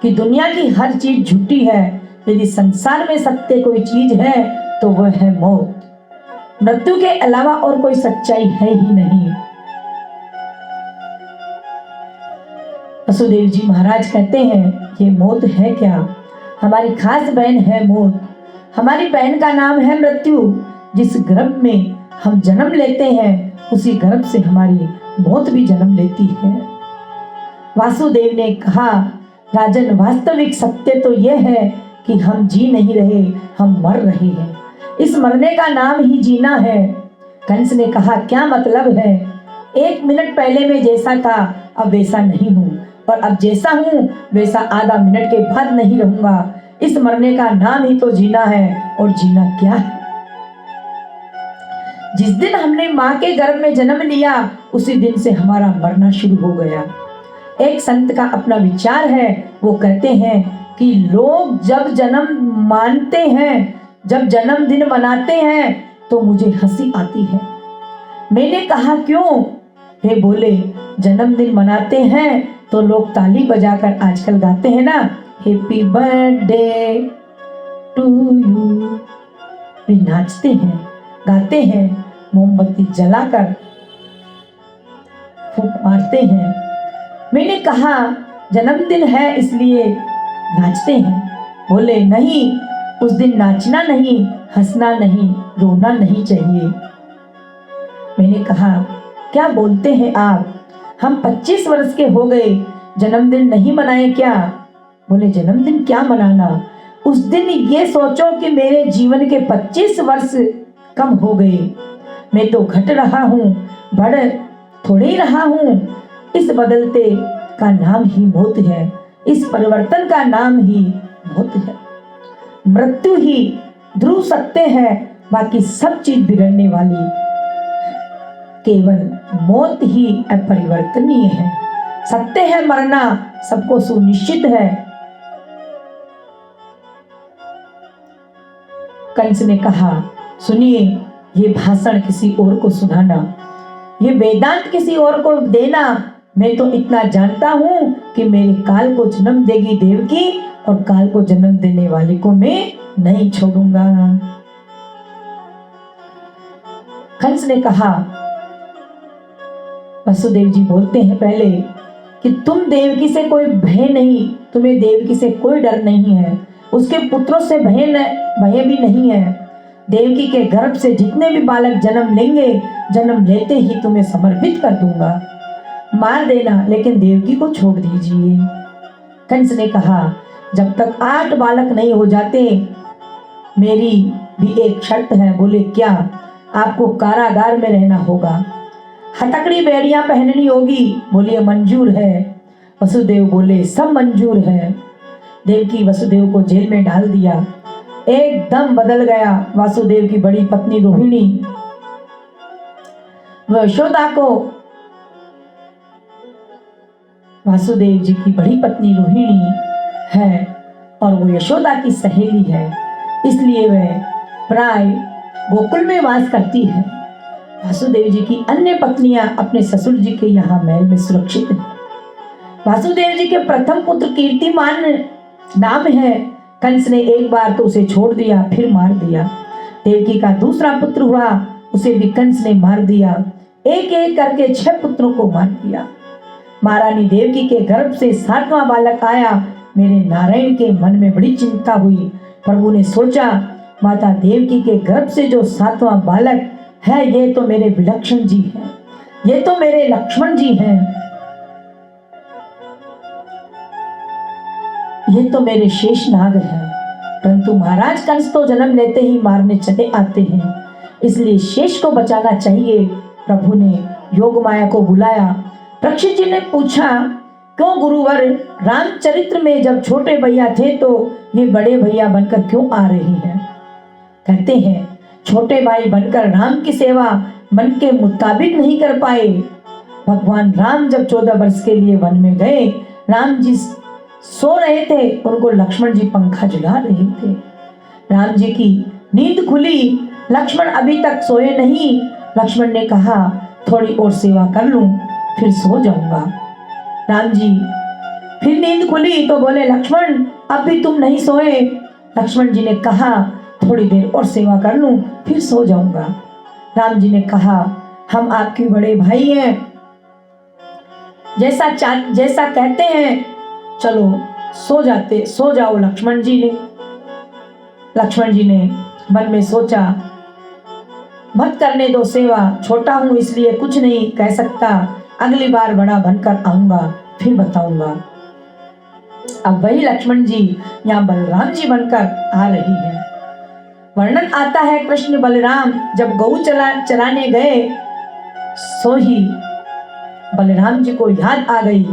कि दुनिया की हर चीज झूठी है, यदि संसार में सत्य कोई चीज है तो वह है मौत। मृत्यु के अलावा और कोई सच्चाई है ही नहीं। वसुदेव जी महाराज कहते हैं ये मौत है क्या? हमारी खास बहन है मौत। हमारी बहन का नाम है मृत्यु। जिस गर्भ में हम जन्म लेते हैं उसी गर्भ से हमारी मौत भी जन्म लेती है। वासुदेव ने कहा राजन वास्तविक सत्य तो यह है कि हम जी नहीं रहे, हम मर रहे हैं। इस मरने का नाम ही जीना है। कंस ने कहा क्या मतलब है? 1 मिनट पहले मैं जैसा था अब वैसा नहीं हूँ, और अब जैसा हूँ वैसा आधा मिनट के बाद नहीं रहूंगा। इस मरने का नाम ही तो जीना है, और जीना क्या है? जिस दिन हमने माँ के गर्भ में जन्म लिया उसी दिन से हमारा मरना शुरू हो गया। एक संत का अपना विचार है, वो कहते हैं कि लोग जब जन्म मानते हैं, जब जन्मदिन मनाते हैं तो मुझे हंसी आती है। मैंने कहा क्यों? वे बोले जन्मदिन मनाते हैं तो लोग ताली बजाकर आजकल गाते हैं ना, हैप्पी बर्थडे टू यू। वे नाचते हैं, गाते हैं, मोमबत्ती जलाकर फूंक मारते हैं। मैंने कहा जन्मदिन है इसलिए नाचते हैं। बोले नहीं, उस दिन नाचना नहीं, हंसना नहीं, रोना नहीं चाहिए। मैंने कहा क्या बोलते हैं आप? हम 25 वर्ष के हो गए, जन्मदिन नहीं मनाए क्या? बोले जन्मदिन क्या मनाना, उस दिन ये सोचो कि मेरे जीवन के 25 वर्ष कम हो गए। मैं तो घट रहा हूँ, बढ़ थोड़े ही रहा हूँ। इस बदलते का नाम ही मौत है, इस परिवर्तन का नाम ही मौत है। मृत्यु ही ध्रुव सत्य है, बाकी सब चीज बिगड़ने वाली, केवल मौत ही अपरिवर्तनीय है। सत्य है मरना, सबको सुनिश्चित है। कंस ने कहा सुनिए, ये भाषण किसी और को सुनाना, ये वेदांत किसी और को देना। मैं तो इतना जानता हूँ कि मेरे काल को जन्म देगी देवकी, और काल को जन्म देने वाले को मैं नहीं छोड़ूंगा। कंस ने कहा, वसुदेव जी बोलते हैं पहले कि तुम देवकी से कोई भय नहीं, तुम्हें देवकी से कोई डर नहीं है, उसके पुत्रों से भय भी नहीं है। देवकी के गर्भ से जितने भी बालक जन्म लेंगे, जन्म लेते ही तुम्हें समर्पित कर दूंगा। मार देना, लेकिन देवकी को छोड़ दीजिए। कंस ने कहा जब तक 8 बालक नहीं हो जाते मेरी भी एक शर्त है। बोले क्या? आपको कारागार में रहना होगा, हथकड़ी बेड़ियां पहननी होगी। बोलिए मंजूर है। वसुदेव बोले सब मंजूर है। देवकी वसुदेव को जेल में डाल दिया। एकदम बदल गया वासुदेव की बड़ी पत्नी रोहिणी। वह यशोदा को, वासुदेव जी की बड़ी पत्नी रोहिणी है और वो यशोदा की सहेली है, इसलिए वह प्राय गोकुल में वास करती है। वासुदेव जी की अन्य पत्नियां अपने ससुर जी के यहाँ महल में सुरक्षित हैं। वासुदेव जी के प्रथम पुत्र कीर्तिमान नाम है। कंस ने एक बार तो उसे छोड़ दिया, फिर मार दिया। देवकी का दूसरा पुत्र हुआ, उसे भी कंस ने मार दिया। एक एक करके 6 पुत्रों को मार दिया। महारानी देवकी के गर्भ से 7वां बालक आया। मेरे नारायण के मन में बड़ी चिंता हुई। प्रभु ने सोचा, माता देवकी के गर्भ से जो 7वां बालक है, ये तो मेरे विलक्षण जी हैं, ये तो मेरे लक्ष्मण जी हैं, ये तो मेरे शेषनाग हैं। परंतु महाराज कंस तो जन्म लेते ही मारने चले आते हैं, इसलिए शेष को बचाना चाहिए। प्रभु ने योग माया को बुलाया। परीक्षित जी ने पूछा, क्यों गुरुवर, रामचरित्र में जब छोटे भैया थे तो ये बड़े भैया बनकर क्यों आ रही हैं? कहते हैं छोटे भाई बनकर राम की सेवा मन के मुताबिक नहीं कर पाए। भगवान राम जब 14 वर्ष के लिए वन में गए, राम जी सो रहे थे, उनको लक्ष्मण जी पंखा झुला रहे थे। राम जी की नींद खुली, लक्ष्मण अभी तक सोए नहीं। लक्ष्मण ने कहा, थोड़ी और सेवा कर लूं, फिर सो जाऊंगा। राम जी फिर नींद खुली तो बोले, लक्ष्मण अब भी तुम नहीं सोए? लक्ष्मण जी ने कहा, थोड़ी देर और सेवा कर लूं, फिर सो जाऊंगा। राम जी ने कहा, हम आपके बड़े भाई हैं, जैसा कहते हैं, चलो सो जाओ। लक्ष्मण जी ने मन में सोचा, मत करने दो सेवा, छोटा हूं इसलिए कुछ नहीं कह सकता, अगली बार बड़ा बनकर आऊंगा, फिर बताऊंगा। अब वही लक्ष्मण जी यहाँ बलराम जी बनकर आ रही है। वर्णन आता है, कृष्ण बलराम जब गऊ चराने गए, सो ही बलराम जी को याद आ गई,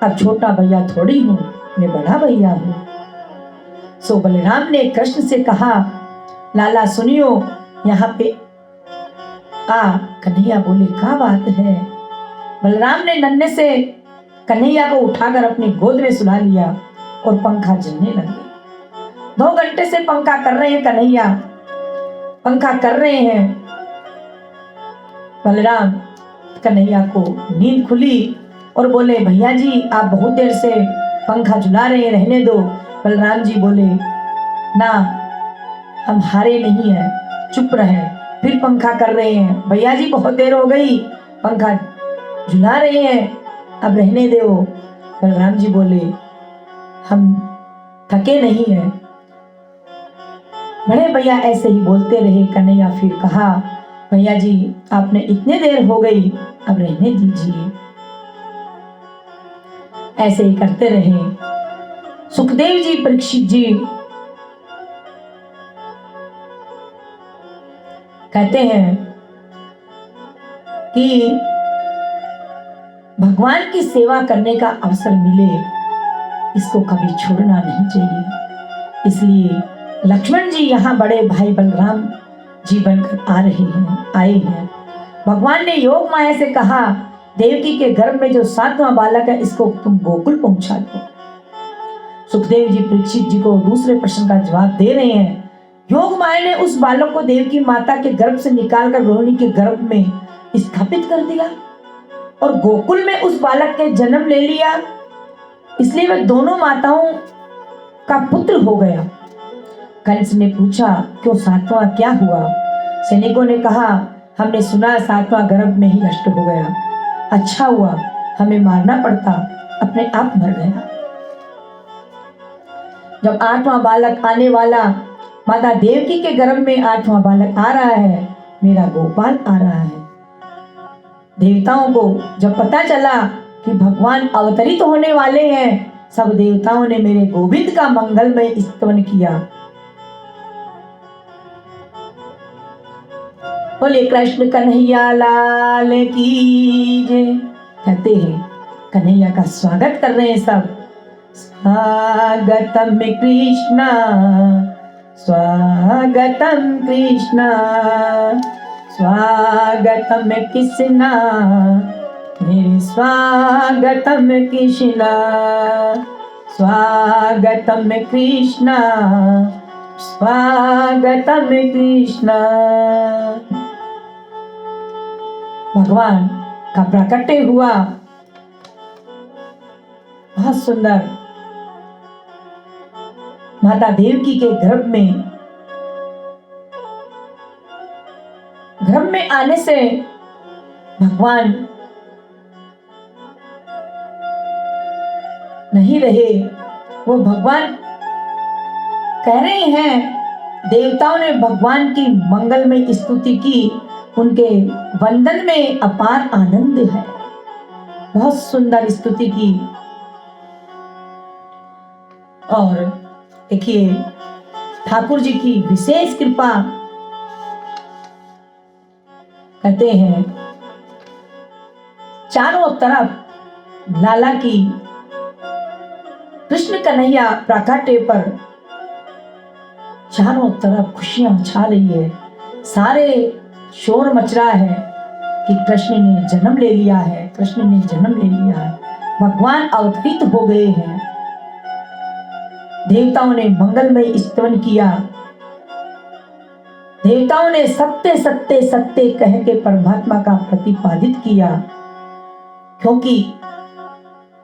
अब छोटा भैया थोड़ी हूं, मैं बड़ा भैया हूं। सो बलराम ने कृष्ण से कहा, लाला सुनियो, यहाँ पे आ। कन्हैया बोले, क्या बात है? बलराम ने नन्हे से कन्हैया को उठाकर अपनी गोद में सुला लिया और पंखा झलने लगे। 2 घंटे से पंखा कर रहे हैं कन्हैया, पंखा कर रहे हैं। बलराम, कन्हैया को नींद खुली और बोले, भैया जी आप बहुत देर से पंखा झुला रहे हैं, रहने दो। बलराम जी बोले, ना हम हारे नहीं हैं, चुप रहे। फिर पंखा कर रहे हैं, भैया जी बहुत देर हो गई, पंखा झुला रहे हैं, अब रहने दो। बलराम जी बोले, हम थके नहीं हैं। बड़े भैया ऐसे ही बोलते रहे। कन्हैया फिर कहा, भैया जी आपने इतने देर हो गई, अब रहने दीजिए। ऐसे ही करते रहे। सुखदेव जी, परीक्षित जी कहते हैं कि भगवान की सेवा करने का अवसर मिले, इसको कभी छोड़ना नहीं चाहिए। इसलिए लक्ष्मण जी यहाँ बड़े भाई बलराम जी बनकर आए हैं। भगवान ने योग माया से कहा, देवकी के गर्भ में जो 7वां बालक है, इसको तुम गोकुल पहुंचा दो। सुखदेव जी परीक्षित जी को दूसरे प्रश्न का जवाब दे रहे हैं। योग माया ने उस बालक को देवकी माता के गर्भ से निकालकर रोहिणी के गर्भ में स्थापित कर दिया और गोकुल में उस बालक के जन्म ले लिया, इसलिए वह दोनों माताओं का पुत्र हो गया। कंस ने पूछा, क्यों 7वां क्या हुआ? सैनिकों ने कहा, हमने सुना 7वां गर्भ में ही नष्ट हो गया। अच्छा हुआ, हमें मारना पड़ता, अपने आप मर गया। जब 8वां बालक आने वाला, माता देवकी के गर्भ में 8वां बालक आ रहा है, मेरा गोपाल आ रहा है। देवताओं को जब पता चला कि भगवान अवतरित होने वाले हैं, सब देवताओं ने मेरे गोविंद का मंगलमय स्तवन किया। बोले कृष्ण कन्हैया लाल की जय। कहते हैं कन्हैया का स्वागत कर रहे हैं सब। स्वागतम कृष्णा स्वागतम कृष्णा स्वागतम कृष्णा मेरे स्वागतम कृष्णा स्वागतम कृष्णा स्वागतम कृष्णा। भगवान का प्राकट्य हुआ, बहुत सुंदर। माता देवकी के गर्भ में आने से भगवान नहीं रहे। वो भगवान कह रहे हैं, देवताओं ने भगवान की मंगलमय स्तुति की, उनके वंदन में अपार आनंद है। बहुत सुंदर स्तुति की। और देखिए ठाकुर जी की विशेष कृपा। कहते हैं चारों तरफ लाला की कृष्ण कन्हैया प्राकट्य पर चारों तरफ खुशियां छा रही है। सारे शोर मच रहा है कि कृष्ण ने जन्म ले लिया है, कृष्ण ने जन्म ले लिया है, भगवान अवतरित हो गए हैं। देवताओं ने मंगलमय स्तवन किया। देवताओं ने सत्य सत्य सत्य कह के परमात्मा का प्रतिपादित किया, क्योंकि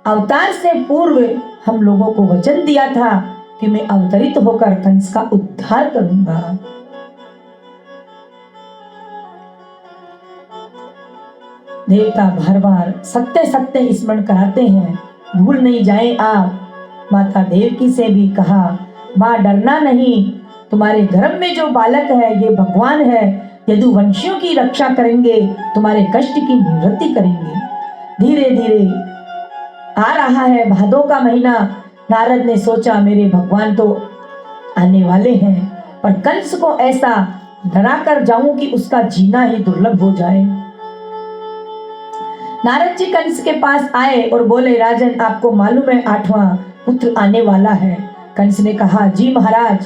अवतार से पूर्व हम लोगों को वचन दिया था कि मैं अवतरित होकर कंस का उद्धार करूंगा। देवता बार बार सत्य सत्य स्मरण कराते हैं, भूल नहीं जाए आप। माता देवकी से भी कहा, माँ डरना नहीं, तुम्हारे गर्भ में जो बालक है ये भगवान है, यदुवंशियों की रक्षा करेंगे, तुम्हारे कष्ट की निवृत्ति करेंगे। धीरे धीरे आ रहा है भादों का महीना। नारद ने सोचा मेरे भगवान तो आने वाले हैं, पर कंस को ऐसा डरा कर जाऊं कि उसका जीना ही दुर्लभ हो जाए। नारद जी कंस के पास आए और बोले, राजन आपको मालूम है 8वां पुत्र आने वाला है। कंस ने कहा, जी महाराज,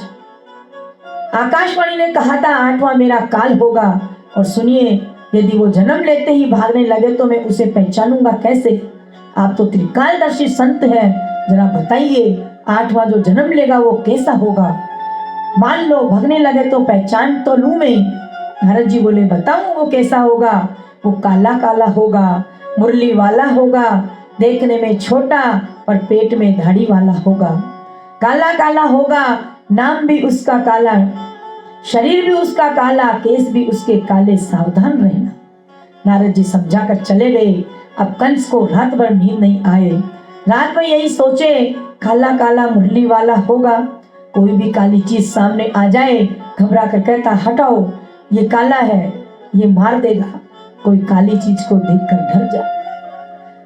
आकाशवाणी ने कहा था 8वां मेरा काल होगा, और सुनिए यदि वो जन्म लेते ही भागने लगे तो मैं उसे पहचानूंगा कैसे? आप तो त्रिकालदर्शी संत हैं, जरा बताइए 8वां जो जन्म लेगा वो कैसा होगा? मान लो भागने लगे तो पहचान तो लूं मैं। नारद जी बोले, बताऊं वो कैसा होगा? वो काला काला होगा, मुरली वाला होगा, देखने में छोटा और पेट में दाढ़ी वाला होगा। काला काला होगा, नाम भी उसका काला, शरीर भी उसका काला, केस भी उसके काले, सावधान रहना। नारद जी समझा कर चले गए। अब कंस को रात भर नींद नहीं आए। रात में यही सोचे, काला काला मुरली वाला होगा, कोई भी काली चीज सामने आ जाए घबरा कर कहता, हटाओ ये काला है, ये मार देगा। कोई काली चीज को देखकर डर जा।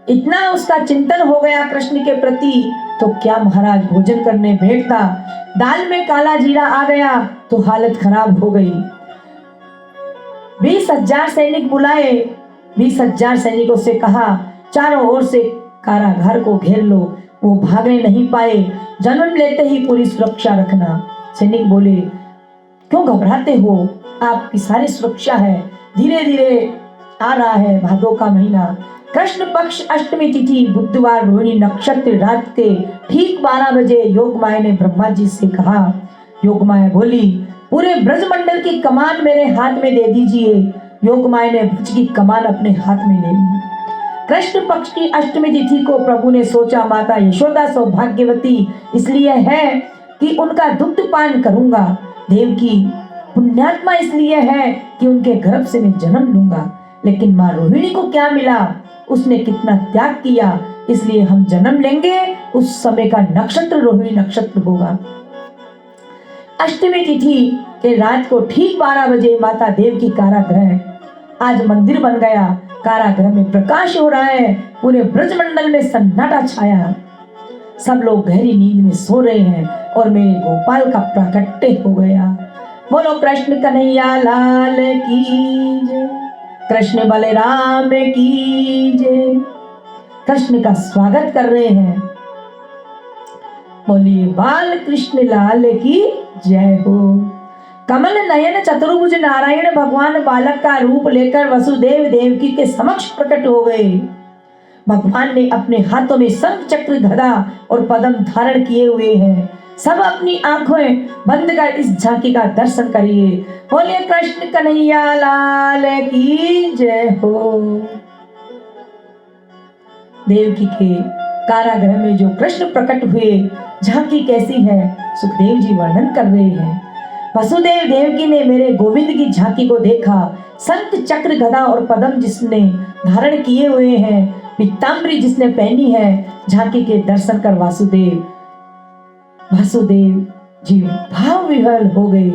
इतना उसका चिंतन हो गया कृष्ण के प्रति, तो क्या महाराज भोजन करने बैठता, दाल में काला जीरा आ गया तो हालत खराब हो गई। 20,000 सैनिक बुलाए, 20,000 सैनिकों से कहा, चारों ओर से कारागार को घेर लो। वो भागने नहीं पाए। जन्म लेते ही पूरी सुरक्षा रखना। सैनिक बोले, क्यों घबराते हो, आपकी सारी सुरक्षा है। धीरे धीरे आ रहा है भादों का महीना, कृष्ण पक्ष अष्टमी तिथि, बुधवार, रोहिणी नक्षत्र, रात के ठीक 12 बजे योगमाया ने ब्रह्मा जी से कहा। योगमाया बोली, पूरे ब्रजमंडल की कमान मेरे हाथ में दे दीजिए। योगमाया ने ब्रज की कमान अपने हाथ में ले ली। कृष्ण पक्ष की अष्टमी तिथि को प्रभु ने सोचा, माता यशोदा सौभाग्यवती इसलिए है कि उनका दुग्ध पान करूंगा। देवकी पुण्यात्मा इसलिए है कि उनके गर्भ से मैं जन्म लूंगा। लेकिन माँ रोहिणी को क्या मिला, उसने कितना त्याग किया, इसलिए हम जन्म लेंगे। उस समय का नक्षत्र रोहिणी नक्षत्र होगा। अष्टमी तिथि के रात को ठीक 12 बजे माता देवकी कारागृह आज मंदिर बन गया। कारागृह में प्रकाश हो रहा है, पूरे ब्रजमंडल में सन्नाटा छाया। सब लोग गहरी नींद में सो रहे हैं और मेरे गोपाल का प्राकट्य हो गया। बोलो कृष्ण कन्हैया लाल की जय, कृष्ण बलराम की जय। कृष्ण का स्वागत कर रहे हैं। बोलिए बाल कृष्ण लाल की जय हो। कमल नयन चतुर्भुज नारायण भगवान बालक का रूप लेकर वसुदेव देवकी के समक्ष प्रकट हो गए। भगवान ने अपने हाथों में शंख चक्र गदा और पद्म धारण किए हुए हैं। सब अपनी आंखें बंद कर इस झांकी का दर्शन करिए। बोलिए कृष्ण कन्हैया लाल की जय हो। देवकी के कारागृह में जो कृष्ण प्रकट हुए, झांकी कैसी है सुखदेव जी वर्णन कर रहे हैं। वसुदेव देवकी ने मेरे गोविंद की झांकी को देखा। शंख चक्र गदा और पद्म जिसने धारण किए हुए हैं, पीताम्बरी जिसने पहनी है, झांकी के दर्शन कर वासुदेव जी भाव विह्वल हो गए।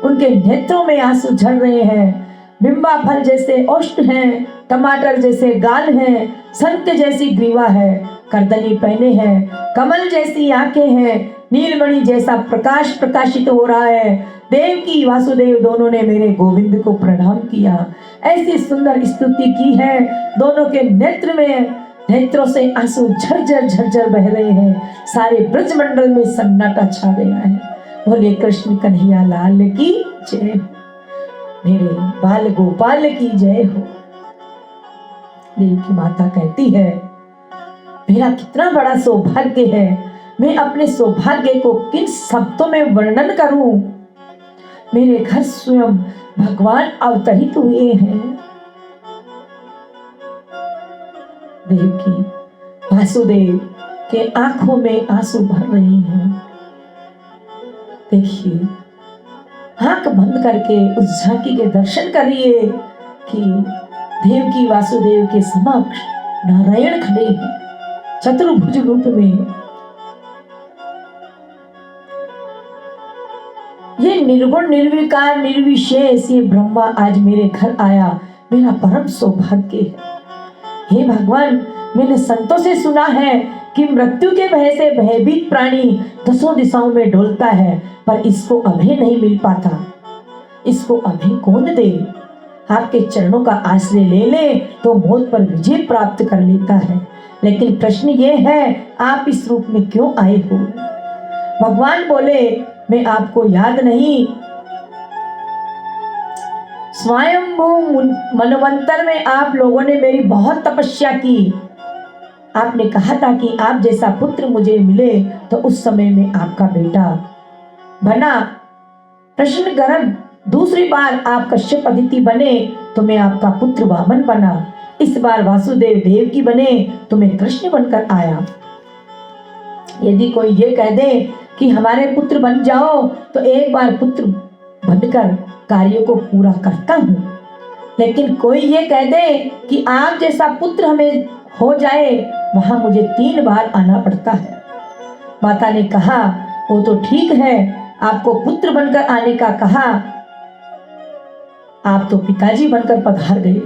उनके नेत्रों में आंसू झड़ रहे हैं। बिंबा फल जैसे ओष्ठ हैं, टमाटर जैसे गाल हैं, शंख जैसी ग्रीवा है, करदली पहने हैं, कमल जैसी आंखें हैं, नीलमणि जैसा प्रकाश प्रकाशित हो रहा है। देवकी वासुदेव दोनों ने मेरे गोविंद को प्रणाम किया। ऐसी सुंदर स्तुति की है। दोनों के नेत्रों से आंसू झरझर बह रहे हैं। सारे ब्रजमंडल में सन्नाटा छा गया है। बोले कृष्ण कन्हैया लाल की जय हो, मेरे बाल गोपाल की जय हो। देवकी माता कहती है, मेरा कितना बड़ा सौभाग्य है, मैं अपने सौभाग्य को किन शब्दों में वर्णन करूं। मेरे घर स्वयं भगवान अवतरित हुए हैं। देवकी वासुदेव के आंखों में आंसू भर रहे हैं। देखिए, आंख बंद करके उस झांकी के दर्शन करिए कि देवकी वासुदेव के समक्ष नारायण खड़े हैं चतुर्भुज रूप में। ये निर्गुण निर्विकार निर्विशेष ये ब्रह्मा आज मेरे घर आया, मेरा परम सौभाग्य है। हे भगवान, मैंने संतों से सुना है कि मृत्यु के भय से भयभीत प्राणी दसों दिशाओं में डोलता है, पर इसको अभय नहीं मिल पाता। इसको अभय कौन दे? आपके चरणों का आश्रय ले ले तो मौत पर विजय प्राप्त कर लेता है। लेकिन प्रश्न ये है, आप इस रूप में क्यों आए हो? भगवान बोले, मैं आपको याद नहीं, स्वयंभू मनवंतर में आप लोगों ने मेरी बहुत तपस्या की। आपने कहा था कि आप जैसा पुत्र मुझे मिले तो उस समय में आपका बेटा बना। प्रश्न गर्भ दूसरी बार आप कश्यप अदिति बने तो मैं आपका पुत्र वामन बना। इस बार वासुदेव देवकी बने तो मैं कृष्ण बनकर आया। यदि कोई ये कह दे कि हमारे पुत्र बन जाओ तो एक बार पुत्र बनकर कार्य को पूरा करता हूँ, लेकिन कोई ये कह दे कि आप जैसा पुत्र हमें हो जाए, वहां मुझे 3 बार आना पड़ता है। माता ने कहा, वो तो ठीक है, आपको पुत्र बनकर आने का कहा, आप तो पिताजी बनकर पधार गए।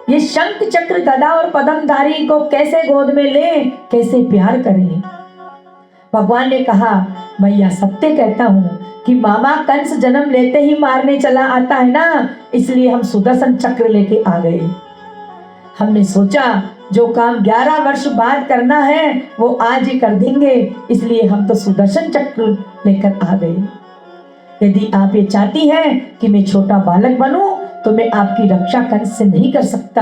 ये शंख चक्र गदा और पद्मधारी को कैसे गोद में ले, कैसे प्यार करें? भगवान ने कहा, भैया सत्य कहता हूँ कि मामा कंस जन्म लेते ही मारने चला आता है ना, इसलिए हम सुदर्शन चक्र लेके आ गए। हमने सोचा जो काम 11 वर्ष बाद करना है वो आज ही कर देंगे, इसलिए हम तो सुदर्शन चक्र लेकर आ गए। यदि आप ये चाहती हैं कि मैं छोटा बालक बनूं तो मैं आपकी रक्षा कंस से नहीं कर सकता,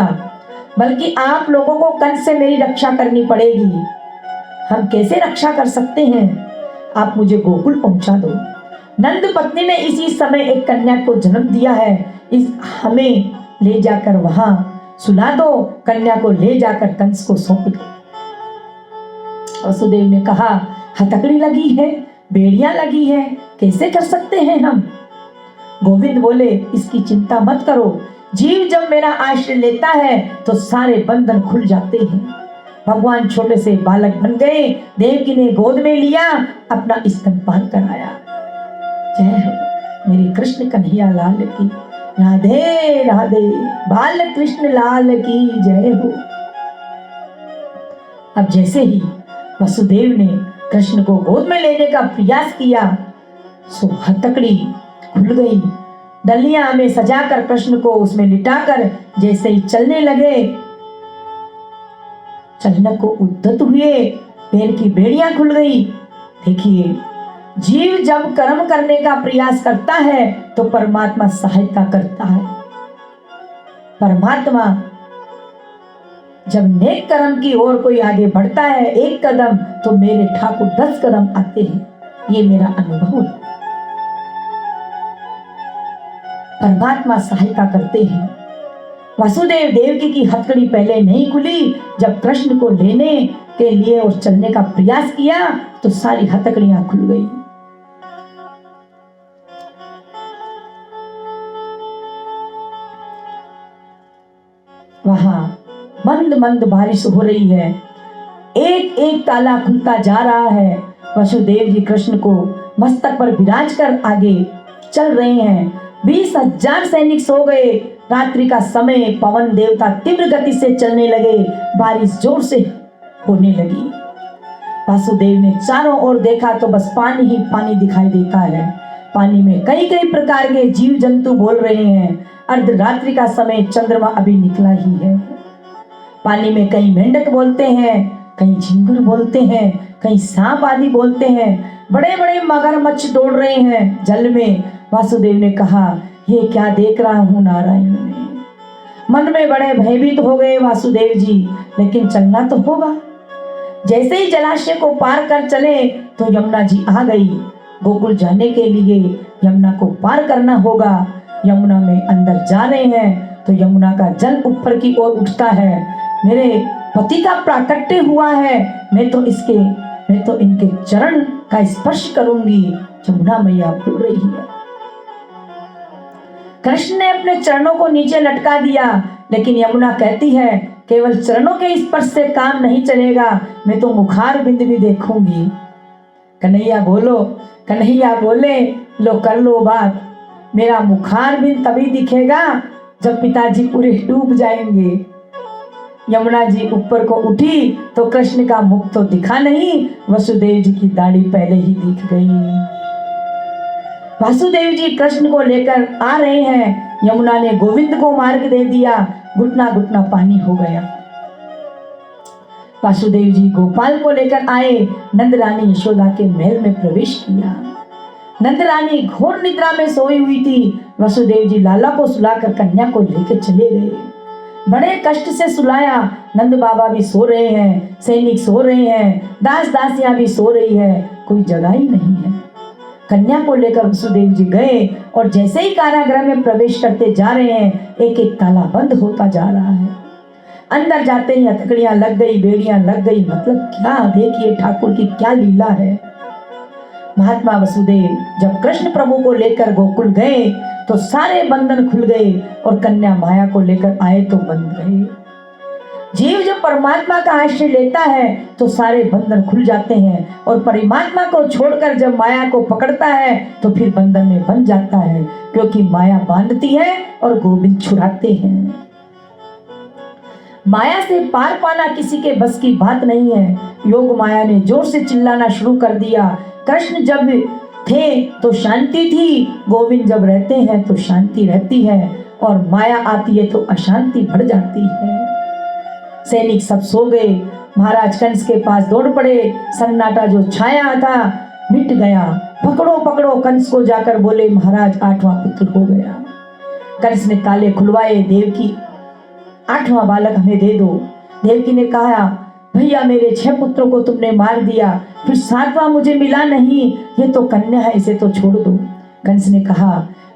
बल्कि आप लोगों को कंस से मेरी रक्षा करनी पड़ेगी। हम कैसे रक्षा कर सकते हैं? आप मुझे गोकुल पहुंचा दो। नंद पत्नी ने इसी समय एक कन्या को जन्म दिया है, हमें ले जाकर वहां सुला दो। कन्या को ले जाकर कंस को सौंप दो। वसुदेव ने कहा, हथकड़ी लगी है, बेड़ियां लगी है, कैसे कर सकते हैं हम? गोविंद बोले, इसकी चिंता मत करो, जीव जब मेरा आश्रय लेता है तो सारे बंधन खुल जाते हैं। भगवान छोटे से बालक बन गए। देवकी ने गोद में लिया, अपना स्तनपान कराया। जय हो मेरे कृष्ण कन्हैया लाल की, राधे राधे, बाल कृष्ण लाल की जय हो। अब जैसे ही वसुदेव ने कृष्ण को गोद में लेने का प्रयास किया, सो हथकड़ी खुल गई। डलियां में सजाकर कृष्ण को उसमें लिटाकर जैसे ही चलने लगे, चलने को उद्यत हुए, पैर की बेड़ियां खुल गई। देखिए, जीव जब कर्म करने का प्रयास करता है तो परमात्मा सहायता करता है। परमात्मा जब नेक कर्म की ओर कोई आगे बढ़ता है एक कदम, तो मेरे ठाकुर 10 कदम आते हैं। ये मेरा अनुभव है। परमात्मा सहायता करते हैं। वासुदेव देवकी की हथकड़ी पहले नहीं खुली। जब कृष्ण को लेने के लिए और चलने का प्रयास किया तो सारी हथकड़ियां खुल गई। वहां मंद मंद बारिश हो रही है। एक एक ताला खुलता जा रहा है। वसुदेव जी कृष्ण को मस्तक पर विराज कर आगे चल रहे हैं। 20,000 सैनिक सो गए। रात्रि का समय, पवन देवता तीव्र गति से चलने लगे। बारिश जोर से होने लगी। वासुदेव ने चारों ओर देखा तो बस पानी ही पानी दिखाई देता है। पानी में कई कई प्रकार के जीव जंतु बोल रहे हैं। अर्धरात्रि का समय, चंद्रमा अभी निकला ही है। पानी में कई मेंढक बोलते हैं, कई झिंगुर बोलते हैं, कई सांप आदि बोलते हैं। बड़े बड़े मगरमच्छ दौड़ रहे हैं जल में। वासुदेव ने कहा, ये क्या देख रहा हूँ नारायण में। मन में बड़े भयभीत हो गए वासुदेव जी, लेकिन चलना तो होगा। जैसे ही जलाशय को पार कर चले तो यमुना जी आ गई। गोकुल जाने के लिए यमुना को पार करना होगा। यमुना में अंदर जा रहे हैं तो यमुना का जल ऊपर की ओर उठता है। मेरे पति का प्राकट्य हुआ है। मैं तो इनके चरण का स्पर्श करूंगी। यमुना मैया बोल रही है। कृष्ण ने अपने चरणों को नीचे लटका दिया, लेकिन यमुना कहती है, केवल चरणों के स्पर्श से काम नहीं चलेगा, मैं तो मुखार बिंद भी देखूंगी। कन्हैया बोलो, कन्हैया बोले, लो कर लो बात। मेरा मुखार बिंद तभी दिखेगा जब पिताजी पूरे डूब जाएंगे। यमुना जी ऊपर को उठी तो कृष्ण का मुख तो दिखा नहीं, वसुदेव जी की दाढ़ी पहले ही दिख गई। वासुदेव जी कृष्ण को लेकर आ रहे हैं। यमुना ने गोविंद को मार्ग दे दिया। घुटना घुटना पानी हो गया। वासुदेव जी गोपाल को लेकर आए। नंद रानी यशोदा के महल में प्रवेश किया। नंद रानी घोर निद्रा में सोई हुई थी। वसुदेव जी लाला को सुलाकर कन्या को लेकर चले गए। बड़े कष्ट से सुलाया। नंद बाबा भी सो रहे हैं, सैनिक सो रहे हैं, दास दासियां भी सो रही है, कोई जगह ही नहीं है। कन्या को लेकर वसुदेव जी गए और जैसे ही कारागृह में प्रवेश करते जा रहे हैं, एक एक ताला बंद होता जा रहा है। अंदर जाते ही हथकड़ियां लग गई, बेड़ियां लग गई। मतलब क्या, देखिए ठाकुर की क्या लीला है। महात्मा वसुदेव जब कृष्ण प्रभु को लेकर गोकुल गए तो सारे बंधन खुल गए और कन्या माया को लेकर आए तो बंध गए। जीव जब परमात्मा का आश्रय लेता है तो सारे बंधन खुल जाते हैं, और परमात्मा को छोड़कर जब माया को पकड़ता है तो फिर बंधन में बंध जाता है, क्योंकि माया बांधती है और गोविंद छुड़ाते हैं। माया से पार पाना किसी के बस की बात नहीं है। योग माया ने जोर से चिल्लाना शुरू कर दिया। कृष्ण जब थे तो शांति थी, गोविंद जब रहते हैं तो शांति रहती है, और माया आती है तो अशांति बढ़ जाती है। सैनिक सब सो गए। महाराज कंस के पास दौड़ पड़े। सन्नाटा जो छाया था मिट गया। पकड़ो पकड़ो कंस को, जाकर बोले, महाराज 8वां पुत्र हो गया। कंस ने ताले खुलवाए। देवकी 8वां बालक हमें दे दो। देवकी ने कहा, भैया मेरे 6 पुत्रों को तुमने मार दिया, फिर 7वां मुझे मिला नहीं, ये तो कन्या है, इसे तो छोड़ दो। कंस ने कहा,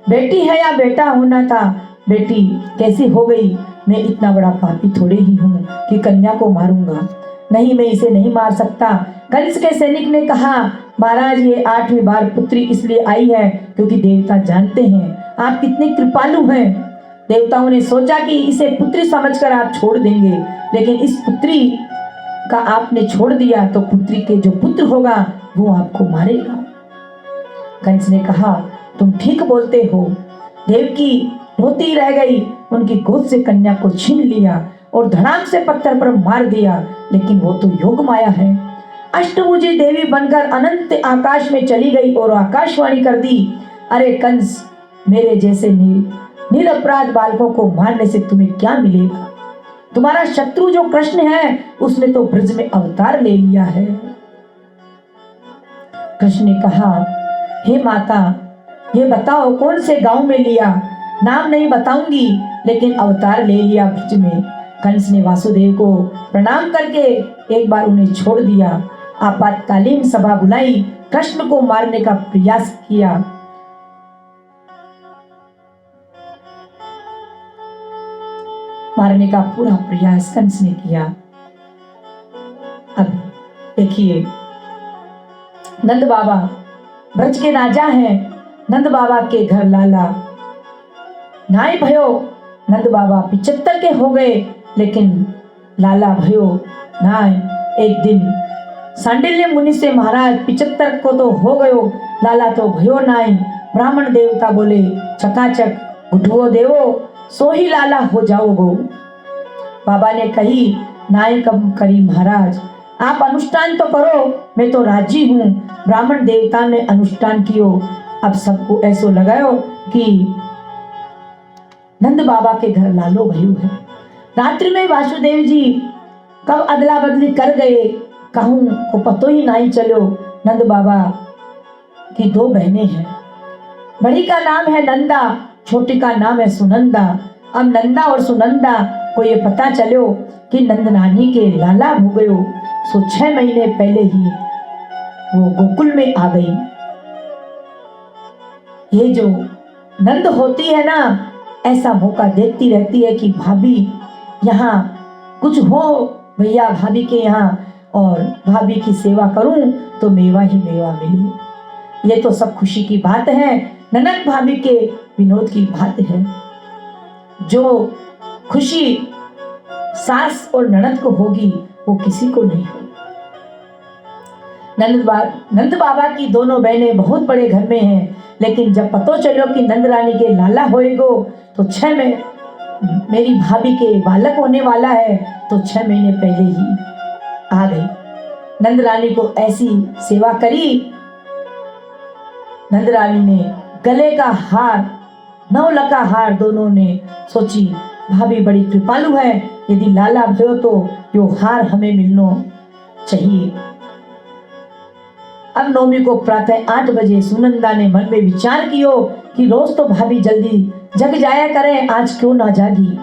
बेटी है या बेटा होना था, बेटी कैसे हो गई? मैं इतना बड़ा पापी थोड़े ही हूँ कि कन्या को मारूंगा। नहीं, मैं इसे नहीं मार सकता। कंस के सैनिक ने कहा, महाराज ये 8वीं बार पुत्री इसलिए आई है क्योंकि देवता जानते हैं आप कितने कृपालु हैं। देवताओं ने सोचा कि इसे पुत्री समझकर आप छोड़ देंगे, लेकिन इस पुत्री का आपने छोड़ दिया तो पुत्री के जो पुत्र होगा वो आपको मारेगा। कंस ने कहा, तुम ठीक बोलते हो। देवकी रोती रह गई। उनकी गोद से कन्या को छीन लिया और धड़ाम से पत्थर पर मार दिया, लेकिन वो तो योग माया है। अष्टभुजी देवी बनकर अनंत आकाश में चली गई और आकाशवाणी कर दी, अरे कंस, मेरे जैसे निरपराध बालकों को मारने से तुम्हें क्या मिलेगा? तुम्हारा शत्रु जो कृष्ण है उसने तो ब्रज में अवतार ले लिया है। कृष्ण ने कहा, हे माता, ये बताओ कौन से गांव में लिया? नाम नहीं बताऊंगी, लेकिन अवतार ले लिया ब्रज में। कंस ने वासुदेव को प्रणाम करके एक बार उन्हें छोड़ दिया। आपातकालीन सभा बुलाई, कृष्ण को मारने का प्रयास किया। मारने का पूरा प्रयास कंस ने किया। अब देखिए, नंद बाबा ब्रज के राजा हैं। नंद बाबा के घर लाला नाय भयो। नंद बाबा 75 के हो गए, लेकिन लाला भयो नाय। एक दिन सांडिल्य मुनि से, महाराज 75 को तो हो गयो, लाला तो भयो नाय। ब्राह्मण देवता बोले, चकाचक उठो देवो, सो ही लाला हो जाओगो। बाबा ने कही, नाय कब करी महाराज, आप अनुष्ठान तो करो, मैं तो राजी हूँ। ब्राह्मण देवता ने अनुष्ठान कियो। अब सबको ऐसो लगायो कि नंद बाबा के घर लालो भयो है। रात्रि में वासुदेव जी कब अदला बदली कर गए, कहूं को पतो ही नहीं चलो। नंद बाबा की 2 बहनें हैं, बड़ी का नाम है नंदा, छोटी का नाम है सुनंदा। अब नंदा और सुनंदा को ये पता चलो कि नंद नानी के लाला हो गयो, सो 6 महीने पहले ही वो गोकुल में आ गई। ये जो नंद होती है ना, ऐसा मौका देखती रहती है कि भाभी यहाँ कुछ हो, भैया भाभी के यहाँ, और भाभी की सेवा करूं तो मेवा ही मेवा मिले। ये तो सब खुशी की बात है, ननद भाभी के विनोद की बात है। जो खुशी सास और ननद को होगी वो किसी को नहीं होगी। नंद बाबा की दोनों बहनें बहुत बड़े घर में हैं, लेकिन जब पतो चलो कि नंद रानी के लाला होएगो तो 6 में मेरी भाभी के बालक होने वाला है, तो 6 महीने पहले ही आ गई। नंद रानी को ऐसी सेवा करी। नंद रानी ने गले का हार, 9 लका हार दोनों ने सोची, भाभी बड़ी कृपालु है, यदि लाला भयो तो यो हार हमें मिलना चाहिए। अब नौमी को प्रातः 8 बजे सुनंदा ने मन में विचार कियो कि रोज तो भाभी जल्दी जग जाया करें, आज क्यों ना जागी।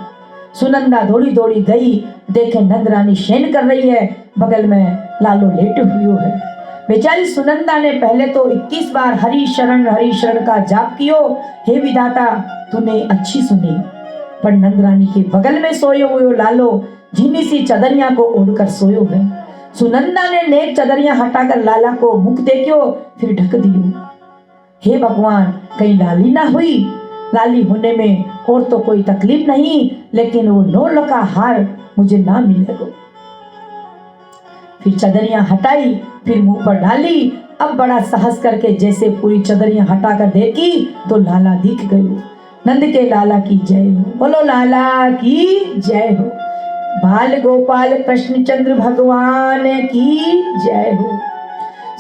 सुनंदा दौड़ी दौड़ी गई, देखे नंद रानी शयन कर रही है, बगल में लालो लेटे हुए है। बेचारी सुनंदा ने पहले तो 21 बार हरि शरण का जाप कियो। हे विधाता, तूने अच्छी सुनी। पर नंद रानी के बगल में सोयो हुए लालो झीनी सी चदरिया को ओढ़कर सोयो है। सुनंदा ने नेक चदरियां हटाकर लाला को मुख देखियो, फिर ढक दियो। हे भगवान, कहीं लाली ना हुई। लाली होने में और तो कोई तकलीफ नहीं, लेकिन वो 9 लका हार मुझे ना मिलेगा। फिर चदरियां हटाई, फिर मुंह पर डाली। अब बड़ा साहस करके जैसे पूरी चदरियां हटाकर देखी तो लाला दिख गए। नंद के लाला की जय हो, बोलो लाला की जय हो। बाल गोपाल कृष्णचंद्र भगवान की जय हो।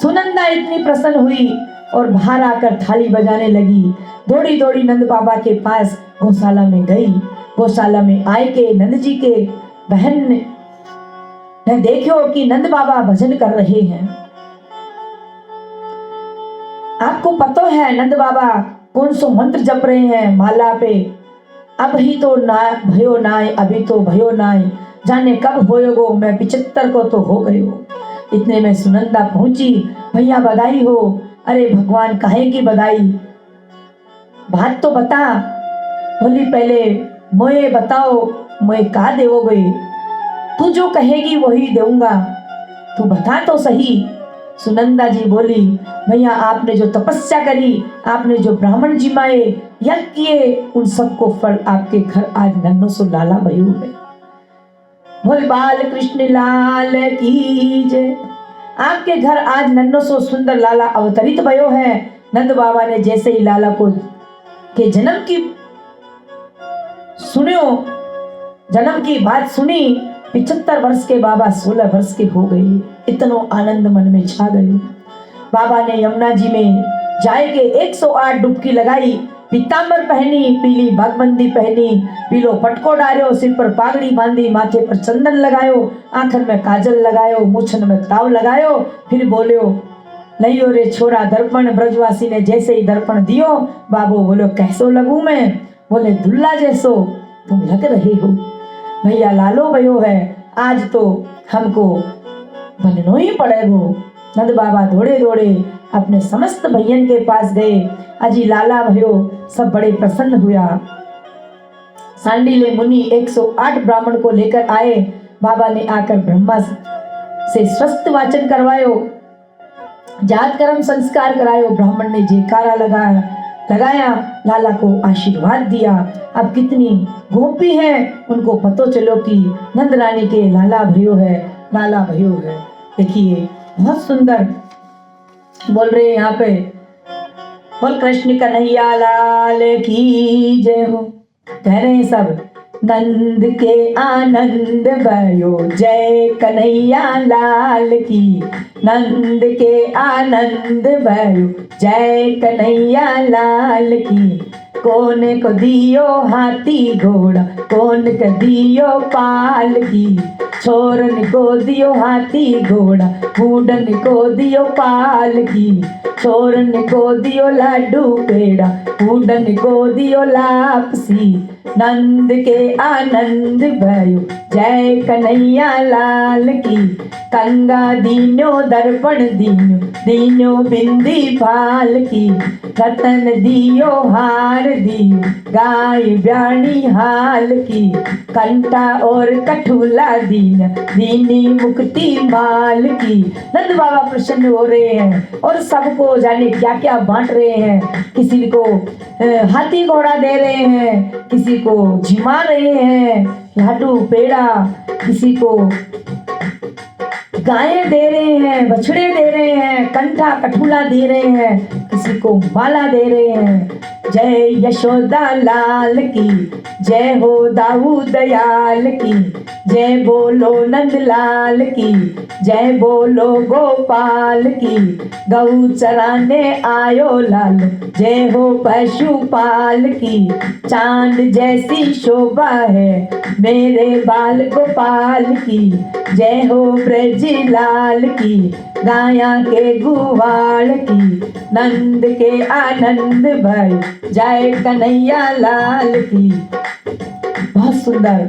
सुनंदा इतनी प्रसन्न हुई और बाहर आकर थाली बजाने लगी। दौड़ी दौड़ी नंद बाबा के पास गौशाला में गई। गौशाला में आए के नंद जी के बहन ने देखो कि नंद बाबा भजन कर रहे हैं। आपको पता है नंद बाबा कौन सो मंत्र जप रहे हैं माला पे? अब ही तो ना भयो नाय, अभी तो भयो नाय, जाने कब होयोगो, मैं 75 को तो हो गयो। इतने में सुनंदा पहुंची। भैया बधाई हो। अरे भगवान, काहे की बधाई, बात तो बता। बोली, पहले मोए बताओ, मोए का देवोगे? तू जो कहेगी वही दूंगा, तू बता तो सही। सुनंदा जी बोली, भैया आपने जो तपस्या करी, आपने जो ब्राह्मण जिमाए, यज्ञ किए, उन सबको फल आपके घर आज नन्नो सो लाला भयो है। बोल बाल कृष्ण लाल की जय। आपके घर आज नन्नो सो सुंदर लाला अवतरित भयो है। नंद बाबा ने जैसे ही लाला को के जन्म की बात सुनी, 75 वर्ष के बाबा 16 वर्ष के हो गए। इतनो आनंद मन में छा गयो। बाबा ने यमुना जी में जाए के 108 डुबकी लगाई, पीतांबर पहनी, पीली बागबंदी पहनी, पीलो पटको डार्यो, सिर पर पागड़ी बांधी, माथे पर चंदन लगायो, आंखन में काजल लगायो, मूछन में ताव लगायो, फिर बोल्यो लियो रे छोरा दर्पण। ब्रजवासी ने जैसे ही दर्पण दियो, बाबू बोलो कैसो लगूं मैं? बोले दुल्ला जैसो तुम लग रहे हो। भैया लालो भयो है, आज तो हमको बननो ही पड़ेगो। नंद बाबा दौड़े दौड़े अपने समस्त भैयन के पास गए। अजी लाला भयो सब बड़े प्रसन्न हुआ। सांडीले मुनि 108 ब्राह्मण को लेकर आए। बाबा ने आकर ब्रह्मा से स्वस्थ वाचन करवायो, जात कर्म संस्कार करायो। ब्राह्मण ने जयकारा लगाया, लाला को आशीर्वाद दिया। अब कितनी गोपी हैं उनको पतो चलो कि नंद रानी के लाला भयो है, लाला भयो है। देखिए बहुत सुंदर बोल रहे हैं यहाँ पे, बोल कृष्ण कन्हैया लाल की जय हो। कह रहे हैं सब नंद के आनंद भयो, जय कन्हैया लाल की। नंद के आनंद भयो, जय कन्हैया लाल की। कौन को दियो हाथी घोड़ा, कौन को दियो पाल की। छोरन को दियो हाथी घोड़ा, बूढ़न को दियो पाल की। छोरन को दियो लाडू पेड़ा, बूढ़न को दियो लापसी। नंद के आनंद भयो, जय कन्हैया लाल की। कंगा दीनो दर्पण दीनो, दीनो बिंदी फाल की। रतन दियो हार दियो, गाय ब्याणी हाल की। कंटा और कठूला दीन, दीनी मुक्ति माल की। नंद बाबा प्रसन्न हो रहे हैं और सबको जाने क्या क्या बांट रहे हैं। किसी को हाथी घोड़ा दे रहे हैं, किसी को जिमा रहे हैं लाडू पेड़ा, किसी को गायें दे रहे हैं, बछड़े दे रहे हैं, कंठा कठूला दे रहे हैं, किसी को माला दे रहे हैं। जय यशोदा लाल की, जय हो दाऊद दयाल की। जय बोलो नंद लाल की, जय बोलो गोपाल की। गऊ चराने आयो लाल, जय हो पशुपाल की। चांद जैसी शोभा है मेरे बाल गोपाल की। जय हो ब्रज लाल की, गाया के गुवाल की। नंद के आनंद भयो, जय कन्हैया लाल की। बहुत सुंदर,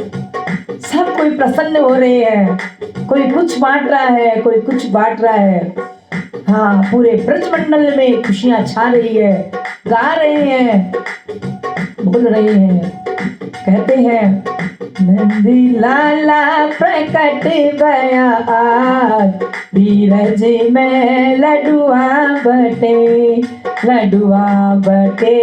सब कोई प्रसन्न हो रहे हैं, कोई कुछ बांट रहा है, कोई कुछ बांट रहा है। हाँ, पूरे ब्रजमंडल में खुशियां छा रही है, गा रहे हैं, बोल रहे हैं। कहते हैं नंदी लाला प्रकट भया आज, बीरज में लडुआ बटे। लडुआ बटे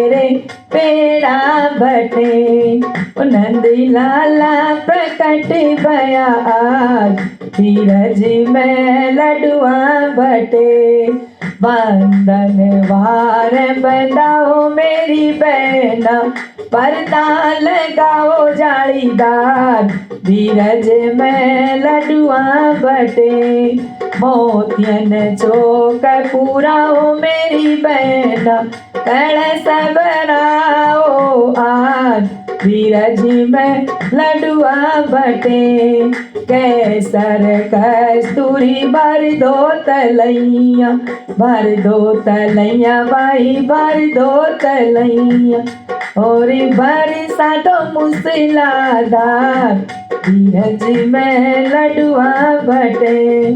रे पेड़ा बटे। नंदी लाला प्रकट भया आज, बीरज में लडुआ बटे। बंधन वार बंधाओ मेरी बहना, पर्दा लगाओ जालीदार। बीरज में लडुआ बटे। मोतियन चौक पूराओ मेरी बहना, कलश बनाओ आज। बीरज में लडुआ बटे। कैसर कस्तूरी भर दो तलैया, भर दो तलैया भाई, भर दो तलैया। और बरसा तो मूसलाधार, बीरज में लडुआ बटे।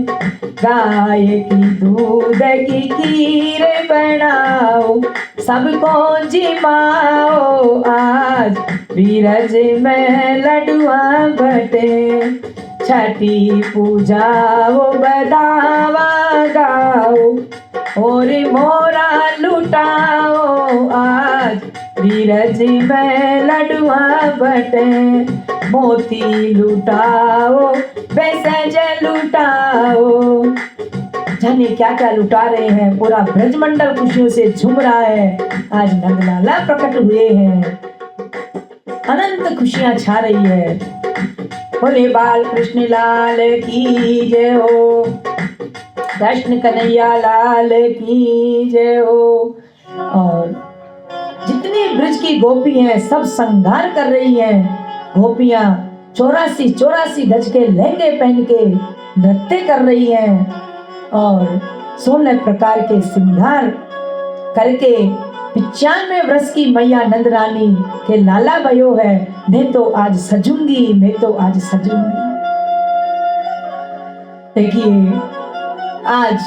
गाय की दूध की खीर बनाओ, सबको जिमाओ आज। बीरज में लडुआ बटे। छठी पूजाओ बधावा गाओ, और मोरा लुटाओ आज। बीरज में लडुआ बटे। मोती लुटाओ, पैसेज लुटाओ, जाने क्या क्या लुटा रहे हैं। पूरा ब्रजमंडल खुशियों से झूम रहा है। आज नंदलाला प्रकट हुए हैं, अनंत खुशियां छा रही है। बोले बाल कृष्ण लाल की जय हो। कृष्ण कन्हैया लाल की जय हो। और जितनी ब्रज की गोपी हैं सब श्रृंगार कर रही हैं। गोपियां 84 गज के लहंगे पहन के नृत्य कर रही हैं और 16 प्रकार के श्रृंगार करके 95 वर्ष की मैया नंद रानी के लाला भयो है, मैं तो आज सजूंगी, मैं तो आज सजूंगी। देखिए आज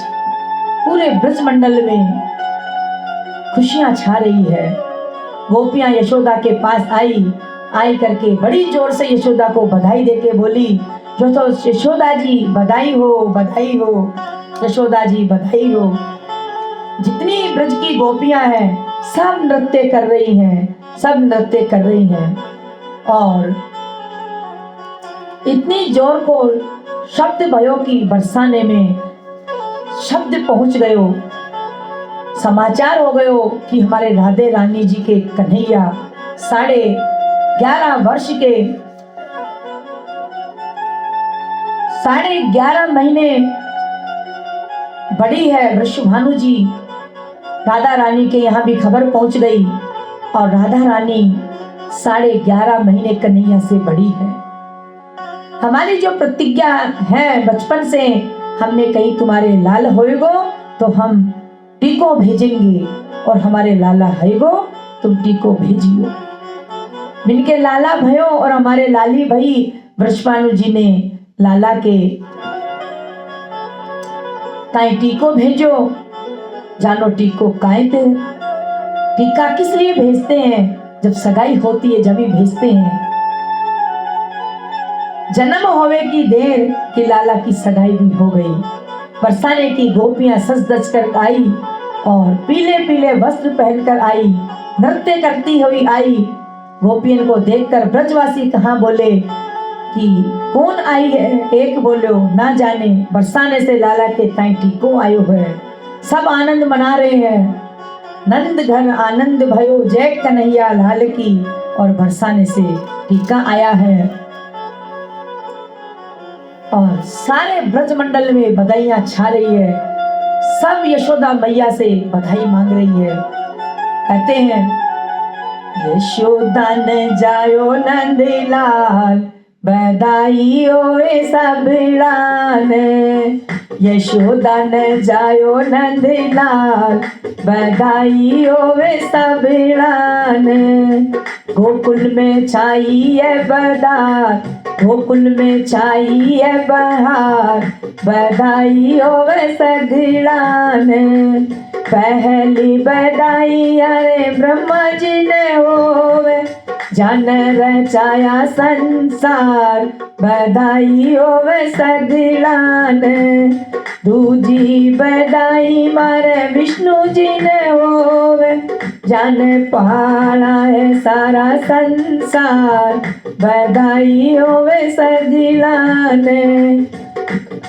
पूरे ब्रज मंडल में खुशियां छा रही है। गोपियां यशोदा के पास आई करके बड़ी जोर से यशोदा को बधाई देके बोली, जो तो यशोदा जी बधाई हो, बधाई हो, यशोदा जी बधाई हो। जितनी ब्रज की गोपियां हैं सब नृत्य कर रही हैं, सब नृत्य कर रही हैं और इतनी जोर को शब्द भयो की बरसाने में शब्द पहुंच गयो, समाचार हो गयो कि हमारे राधे रानी जी के कन्हैया 11.5 वर्ष के 11.5 महीने बड़ी है वृषभानु जी। राधा रानी के यहाँ भी खबर पहुंच गई और राधा रानी 11.5 महीने कन्हैया से बड़ी है। हमारी जो प्रतिज्ञा है बचपन से, हमने कही तुम्हारे लाल होएगो तो हम टीको भेजेंगे और हमारे लाला हैगो तुम टीको भेजियो। इनके लाला भयो और हमारे लाली भाई वृषभानु जी ने लाला के ताई टीको भेजो। जानो टीको काहे थे, टीका किस लिए भेजते हैं? जब सगाई होती है जब ही भेजते हैं। जन्म होवे की देर कि लाला की सगाई भी हो गई। बरसाने की गोपियां सज धज कर आई और पीले पीले वस्त्र पहनकर आई, नृत्य करती हुई आई। गोपियन को देखकर ब्रजवासी कहाँ बोले कि कौन आई है? एक बोलो ना जाने, बरसाने से लाला के ताई टीको आयो है। सब आनंद मना रहे हैं। नंद घर आनंद भयो, जय कन्हैया लाल की। और बरसाने से टीका आया है और सारे ब्रज मंडल में बधाइयां छा रही है। सब यशोदा मैया से बधाई मांग रही है। कहते हैं यशोदा ने जायो नंद लाल, बधाई होए सबलान। यशोदा ने जायो नंद लाल, बधाई होवे सबलान। गोकुल में छाई है बदार, गोकुल में छाई है बहार, बधाई होवे सगलान। पहली बधाई अरे ब्रह्मा जी ने होवे, जन रचाया संसार, बधाई होवे सगलान। दूजी बधाई मारे विष्णु जी ने होवे, जन पाला है सारा संसार, बधाई होवे सगलान।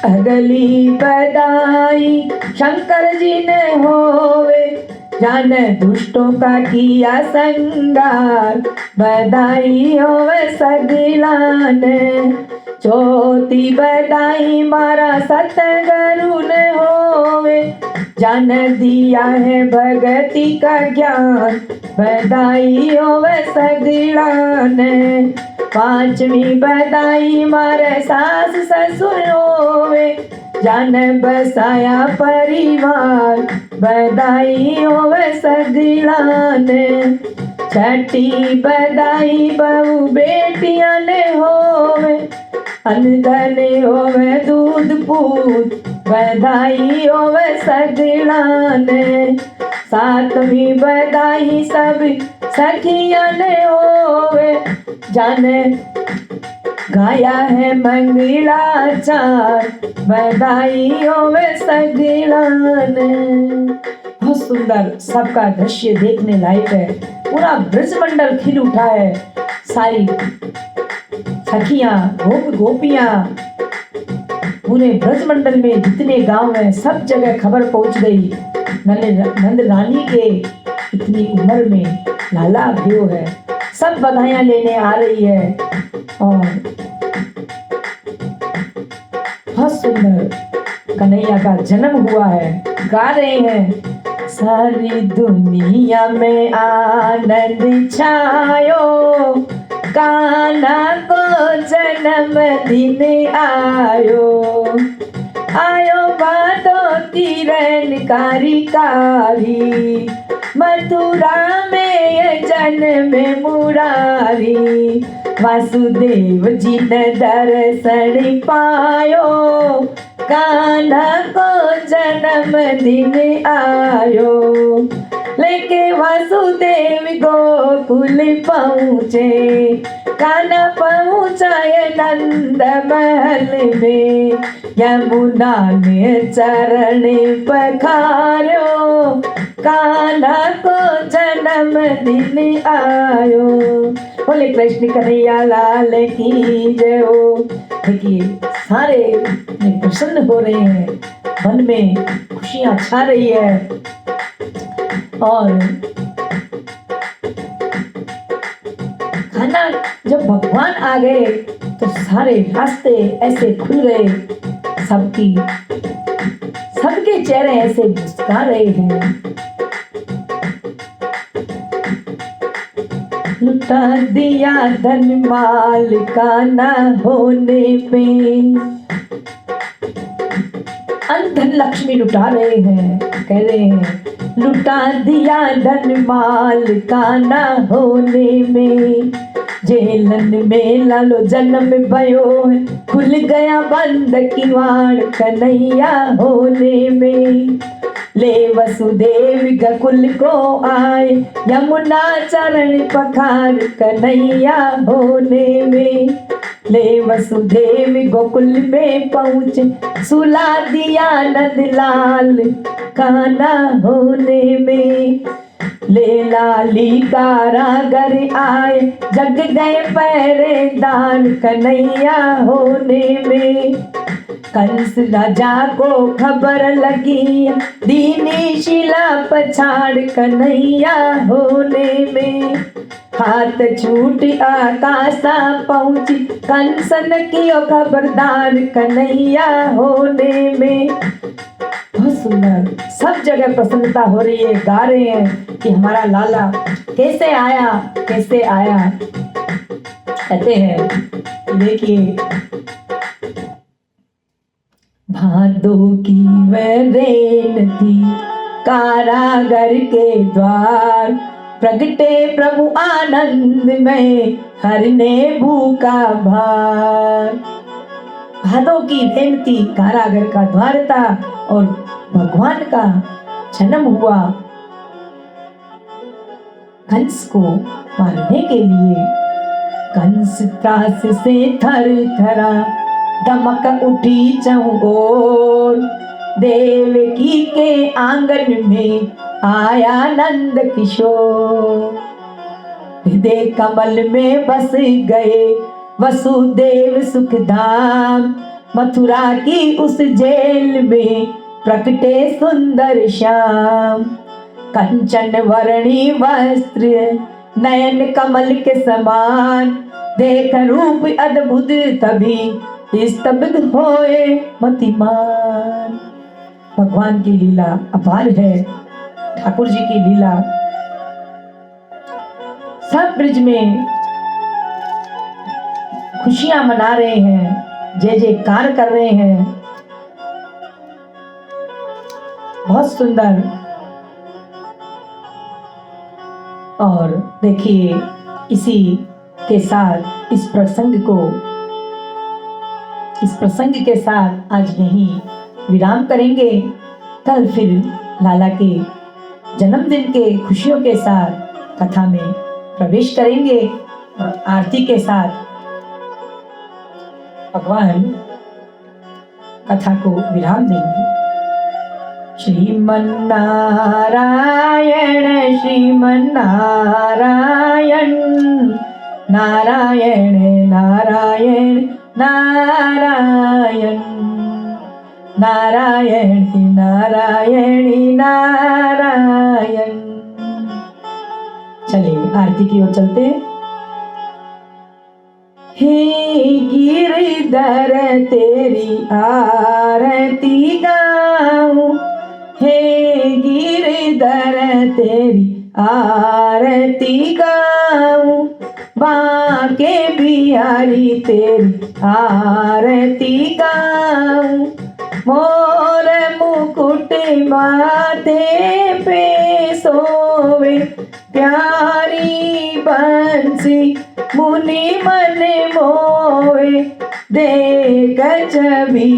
अगली बधाई शंकर जी ने होवे, जान दुष्टों का किया संगार, बधाई होवे सगलान। चौथी बधाई मारा सतगुरु ने होवे, जान दिया है भगति का ज्ञान, बधाई होवे सगलान। पांचवी बधाई मारे सास ससुर होवे, जान बसाया परिवार, बधाई होवे सगलान। छठी बधाई बहू बेटियां ने होवे, अनधन होवे दूध पूत, बधाई होवे सगलान। सातवीं बधाई सब सखियां ने होवे, जाने गाया है मंगलाचार, बधाई होवे सगलान। बहुत सुंदर सबका दृश्य देखने लायक है। पूरा ब्रज मंडल खिल उठा है। सारी सखियां गोपियां पूरे ब्रज मंडल में जितने गांव हैं सब जगह खबर पहुंच गई। नंद रानी के इतनी उम्र में लाला भयो है। सब बधाइयां लेने आ रही है और बहुत सुंदर कन्हैया का जन्म हुआ है। गा रहे हैं, सारी दुनिया में आनंद छायो, कान्हा को जन्म दिन आयो, आयो भादो किरण कारी कारी, मथुरा में जन्म मुरारी, वासुदेव जी ने दर्शन पायो, कान्हा को जन्म दिन आयो, लेके वासुदेव गोकुल पहुँचे, कान्हा पहुँचाए नंद महल में, यमुना ने चरण पखारो, कान्हा को जन्म दिन आयो। बोले कृष्ण कन्हैया लाल की जय हो। देखिए सारे प्रसन्न हो रहे हैं, मन में खुशियां छा रही है, और खाना जब भगवान आ गए तो सारे रास्ते ऐसे खुल गए, सबके चेहरे ऐसे मुस्कुरा रहे हैं। लुटा दिया धन माल का न होने पे, धन लक्ष्मी लुटा रहे हैं, कह रहे हैं लुटा दिया धन माल का न होने में, जेलन में लालो जन्म भयो है, खुल गया बंद किवाड़ कन्हैया होने में, ले वसुदेव गकुल को आए, यमुना चरण पखार कन्हैया होने में, ले वसुदेव गोकुल में पहुँचे, सुला दिया नंदलाल कान्हा होने में, ले लाली कारागर आए, जग गए पहरेदार कन्हैया होने में, कंस राजा को खबर लगी, दीनी शिला पछाड़ कन्हैया होने में, हाथ छूट आकाशा पहुंची, कंसन की खबरदार कन्हैया होने में। बहुत सुंदर, सब जगह प्रसन्नता हो रही है, गा रहे हैं कि हमारा लाला कैसे आया कैसे आया। कहते हैं देखिए, भादो की वह रेन थी कारागर के द्वार, प्रगटे प्रभु आनंद में हरने भूखा भार। भादो की रेन थी, कारागर का द्वार था और भगवान का जन्म हुआ कंस को मारने के लिए। कंस त्रास से थर थरा, दमक उठी चौओर, देवकी के आंगन में आया नंद किशोर, हृदय कमल में बस गए वसुदेव सुखधाम, मथुरा की उस जेल में प्रकटे सुंदर श्याम, कंचन वर्णी वस्त्र नयन कमल के समान, देख रूप अद्भुत तभी स्तब्ध होए मतिमान। भगवान की लीला अपार है, ठाकुर जी की लीला। सब ब्रिज में खुशियां मना रहे हैं, जय जयकार कर रहे हैं। बहुत सुंदर। और देखिए, इसी के साथ इस प्रसंग के साथ आज यहीं विराम करेंगे। कल फिर लाला के जन्मदिन के खुशियों के साथ कथा में प्रवेश करेंगे और आरती के साथ भगवान कथा को विराम देंगे। श्रीमन्नारायण श्रीमन्नारायण, नारायण नारायण नारायण, नारायणी नारायणी नारायण। चलिए आरती की ओर चलते हैं। हे गिरधर तेरी आरती गाऊं, हे गिरधर तेरी आरती गाऊं, बांके बिहारी तेरी आरती गाऊं। मोर मुकुट माथे पे सोवे, प्यारी बंसी मुनि मन मोवे, देख छवि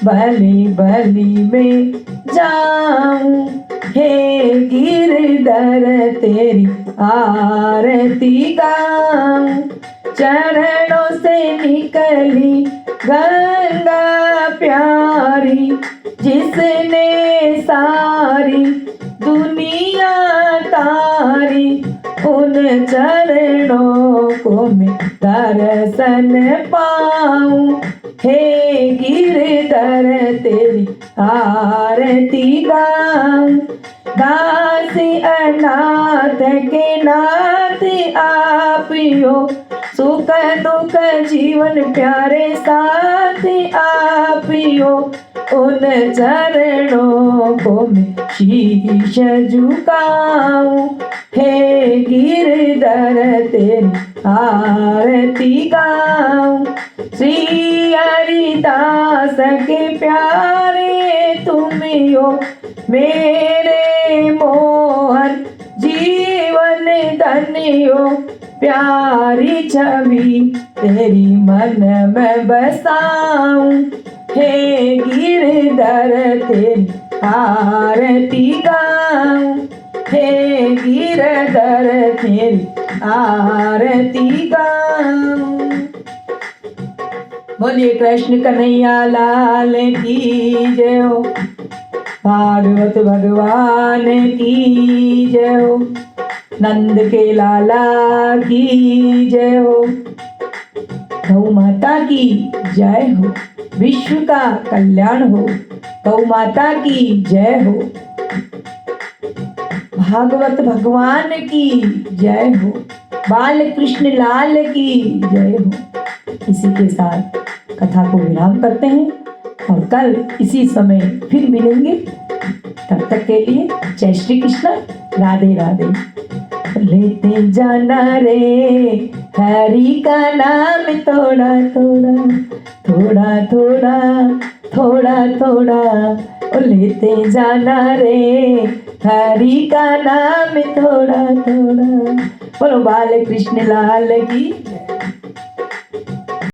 बलि बलि में जाऊं, हे गिरधर तेरी आरती गाऊं। चरणों से निकली गंगा प्यारी, जिसने सारी दुनिया तारी, उन चरणों को मैं दर्शन पाऊं, हे गिरधर तेरी आरती गाऊं। दास अनाथ के नाथ आपियो, सुख दुख जीवन प्यारे साथ आपियो, उन चरणों को मैं शीश झुकाऊं, हे गिरधर तेरी आरती गाऊं। श्री हरिदास के प्यारे तुम हो, मेरे मोहन जीवन धन्य हो, प्यारी छवि तेरी मन में बसाऊं, हे गिरधर तेरी आरती गाऊं, हे गिरधर तेरी आरती गाऊं। बोलिए कृष्ण कन्हैया लाल की जय हो, भागवत भगवान की जय हो, नंद के लाला की जय हो, गौ माता की जय हो, विश्व का कल्याण हो, गौ माता की जय हो, भागवत भगवान की जय हो, बाल कृष्ण लाल की जय हो। इसी के साथ कथा को विराम करते हैं और कल इसी समय फिर मिलेंगे। तब तक के लिए जय श्री कृष्ण, राधे राधे। लेते जाना रे हरि का नाम थोड़ा थोड़ा थोड़ा थोड़ा थोड़ा थोड़ा, ओ लेते जाना रे हरि का नाम थोड़ा थोड़ा। बोलो बाल कृष्ण लाल की।